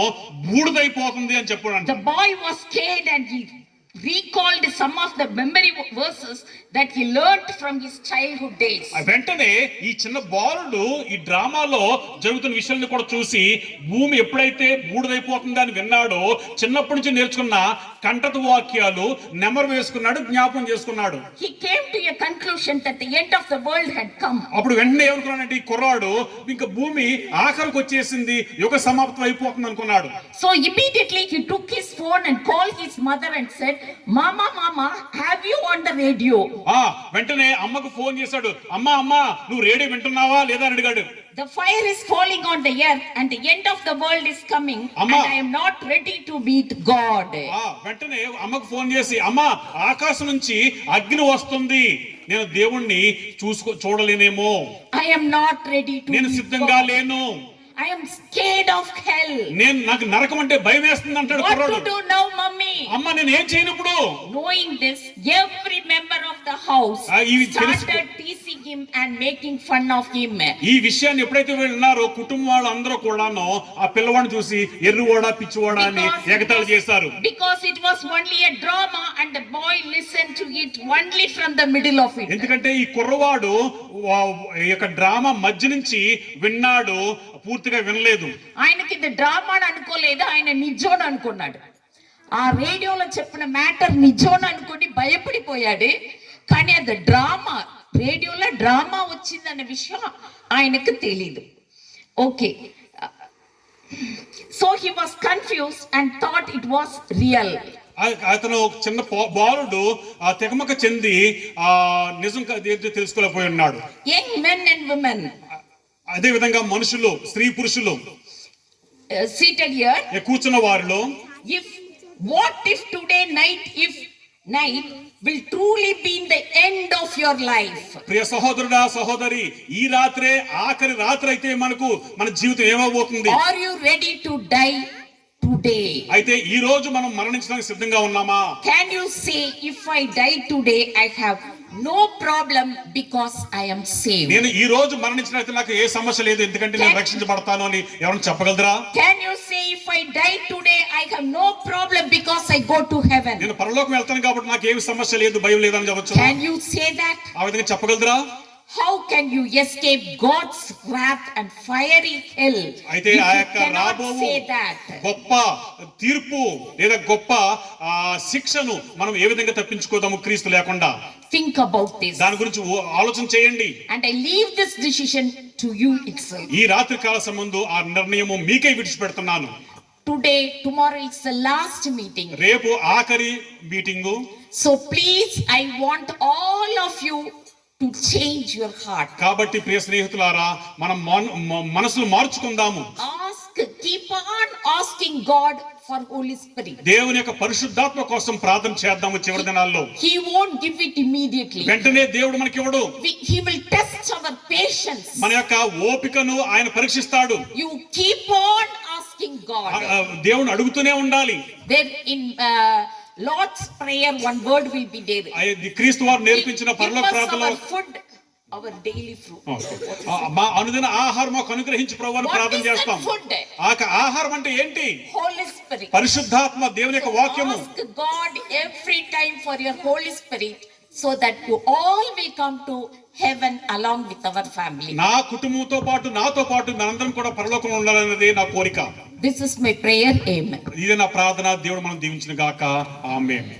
బూడిదైపోతుంది అని చెప్పాడు. The boy was scared and he recalled some of the memory verses that he learned from his childhood days. వెంటనే ఈ చిన్న బాలుడు ఈ డ్రామాలో జరుగుతున్న విషయాన్ని కూడా చూసి, భూమి ఎప్పుడైతే బూడిదైపోతుంది అని విన్నాడో చిన్నప్పటి నుంచి నేర్చుకున్న కంటత వాక్యాలు నెమరు వేసుకున్నాడు, జ్ఞాపకం చేసుకున్నాడు. He came to a conclusion that the end of the world had come. అప్పుడు వెంటనే ఏమనుకున్నాడంటే, ఈ కుర్రాడు ఇంకా భూమి ఆఖరికి వచ్చేసింది, యుగ సమాప్తం అయిపోతుంది అనుకున్నాడు. So immediately he took his phone and called his mother and said, mama, have you on the radio? వెంటనే అమ్మకు ఫోన్ చేశాడు. అమ్మా నువ్వు రేడియో వింటున్నావా లేదా అని అడిగాడు. The fire is falling on the earth and the end of the world is coming and I am not ready to meet God. వెంటనే అమ్మకు ఫోన్ చేసి, అమ్మా ఆకాశం నుంచి అగ్ని వస్తుంది, నేను దేవుణ్ణి చూడలేనేమో, I am not ready to నేను సిద్ధంగా లేను, I am scared of hell. నాకు నరకం అంటే భయం వేస్తుంది అంటాడు What కుర్రాడు. to do now, mummy? అమ్మ నేను ఏం చేయను ఇప్పుడు? Knowing this, every member of the house started teasing him and making fun of him. ఈ విషయాన్ని ఎప్పుడైతే విన్నారో కుటుంబం వాళ్ళందరూ కూడాను ఆ పిల్లవాడిని చూసి ఎర్రివాడా పిచ్చివాడా అని ఎగతాళి చేశారు. Because it was only a drama and the boy listened to it only from the middle of it. ఎందుకంటే ఈ కుర్రవాడు ఈ యొక్క డ్రామా మధ్య నుంచి విన్నాడు, పూర్తిగా వినలేదు. ఆయనకి ఇది డ్రామా అనుకోలేదు, ఆయన నిజోడు అనుకున్నాడు. ఆ రేడియోలో చెప్పిన మ్యాటర్ నిజోడు అనుకుని భయపడిపోయాడు. కానీ అది డ్రామా, రేడియోలో డ్రామా వచ్చిందన్న విషయం ఆయనకు తెలీదు. Okay, so he was confused and thought it was real. అతను చిన్న బాలుడు తెగమక చెంది నిజం తెలుసుకోలేకపోయి ఉన్నాడు. యంగ్ మెన్ అండ్ విమెన్, అదే విధంగా మనుషులు, స్త్రీ పురుషులు seated here, కూర్చున్న వారిలో, what if today night will truly be in the end of your life? ప్రియ సహోదరుడా సహోదరి, ఈ రాత్రే ఆఖరి రాత్రి అయితే మన జీవితం ఏమవబోతుంది? Are you ready to die today? అయితే ఈ రోజు మనం మరణించడానికి సిద్ధంగా ఉన్నామా? Can you say, if I die today I have no problem because I am saved? నేను ఈ రోజు మరణించినట్లయితే నాకు ఏ సమస్య లేదు, ఎందుకంటే నేను రక్షించబడతాను అని ఎవరైనా చెప్పగలరా? Can you say, if I die today I have no problem because I go to heaven? నేను పరలోకం వెళ్తాను కాబట్టి నాకు ఏమి సమస్య లేదు, భయం లేదని చెప్పొచ్చు. Can you say that? ఆ విధంగా చెప్పగలరా? How can you escape God's wrath and fiery hell? అయితే ఆ యొక్క రాబోవు గొప్ప తీర్పు లేదా గొప్ప శిక్షను మనం ఏ విధంగా తప్పించుకోదాము క్రీస్తు లేకుండా? Think about this. దాని గురించి ఆలోచన చేయండి. And I leave this decision to you itself. ఈ రాత్రి కాల సంబంధం ఆ నిర్ణయము మీకై విడిచిపెడుతున్నాను. Tomorrow is the last meeting. రేపు ఆఖరి meeting. So please, I want all of you to change your heart. కాబట్టి ప్రియ స్నేహితులారా, మనం మనసును మార్చుకుందాము. Keep on asking God for Holy Spirit. దేవుని యొక్క పరిశుద్ధాత్మ కోసం ప్రార్థన చేద్దాము చివరి దినాల్లో. He won't give it immediately. వెంటనే దేవుడు మనకి ఇవ్వడు. He will test our patience. మన యొక్క ఓపికను ఆయన పరీక్షిస్తాడు. You keep on asking God. దేవుని అడుగుతూనే ఉండాలి. There in Lord's prayer one word will be there. క్రీస్తు వారు నేర్పించిన పరలోక ప్రార్థనలో food our daily fruit. మా అనుదిన ఆహారం మాకు అనుగ్రహించి ప్రభు అని What ప్రార్థన is that చేస్తాం. food? ఆహారం అంటే ఏంటి? Holy Spirit. పరిశుద్ధాత్మ దేవుని యొక్క వాక్యము. Ask God every time for your Holy Spirit so that you all will come to heaven along with our family. నా కుటుంబంతో పాటు నాతో పాటు మనందరం కూడా పరలోకంలో ఉండాలన్నదే నా కోరిక. This is my prayer. Amen. ఇదే నా ప్రార్థన. దేవుడు మనం దీవించిన గాక. ఆమేన్.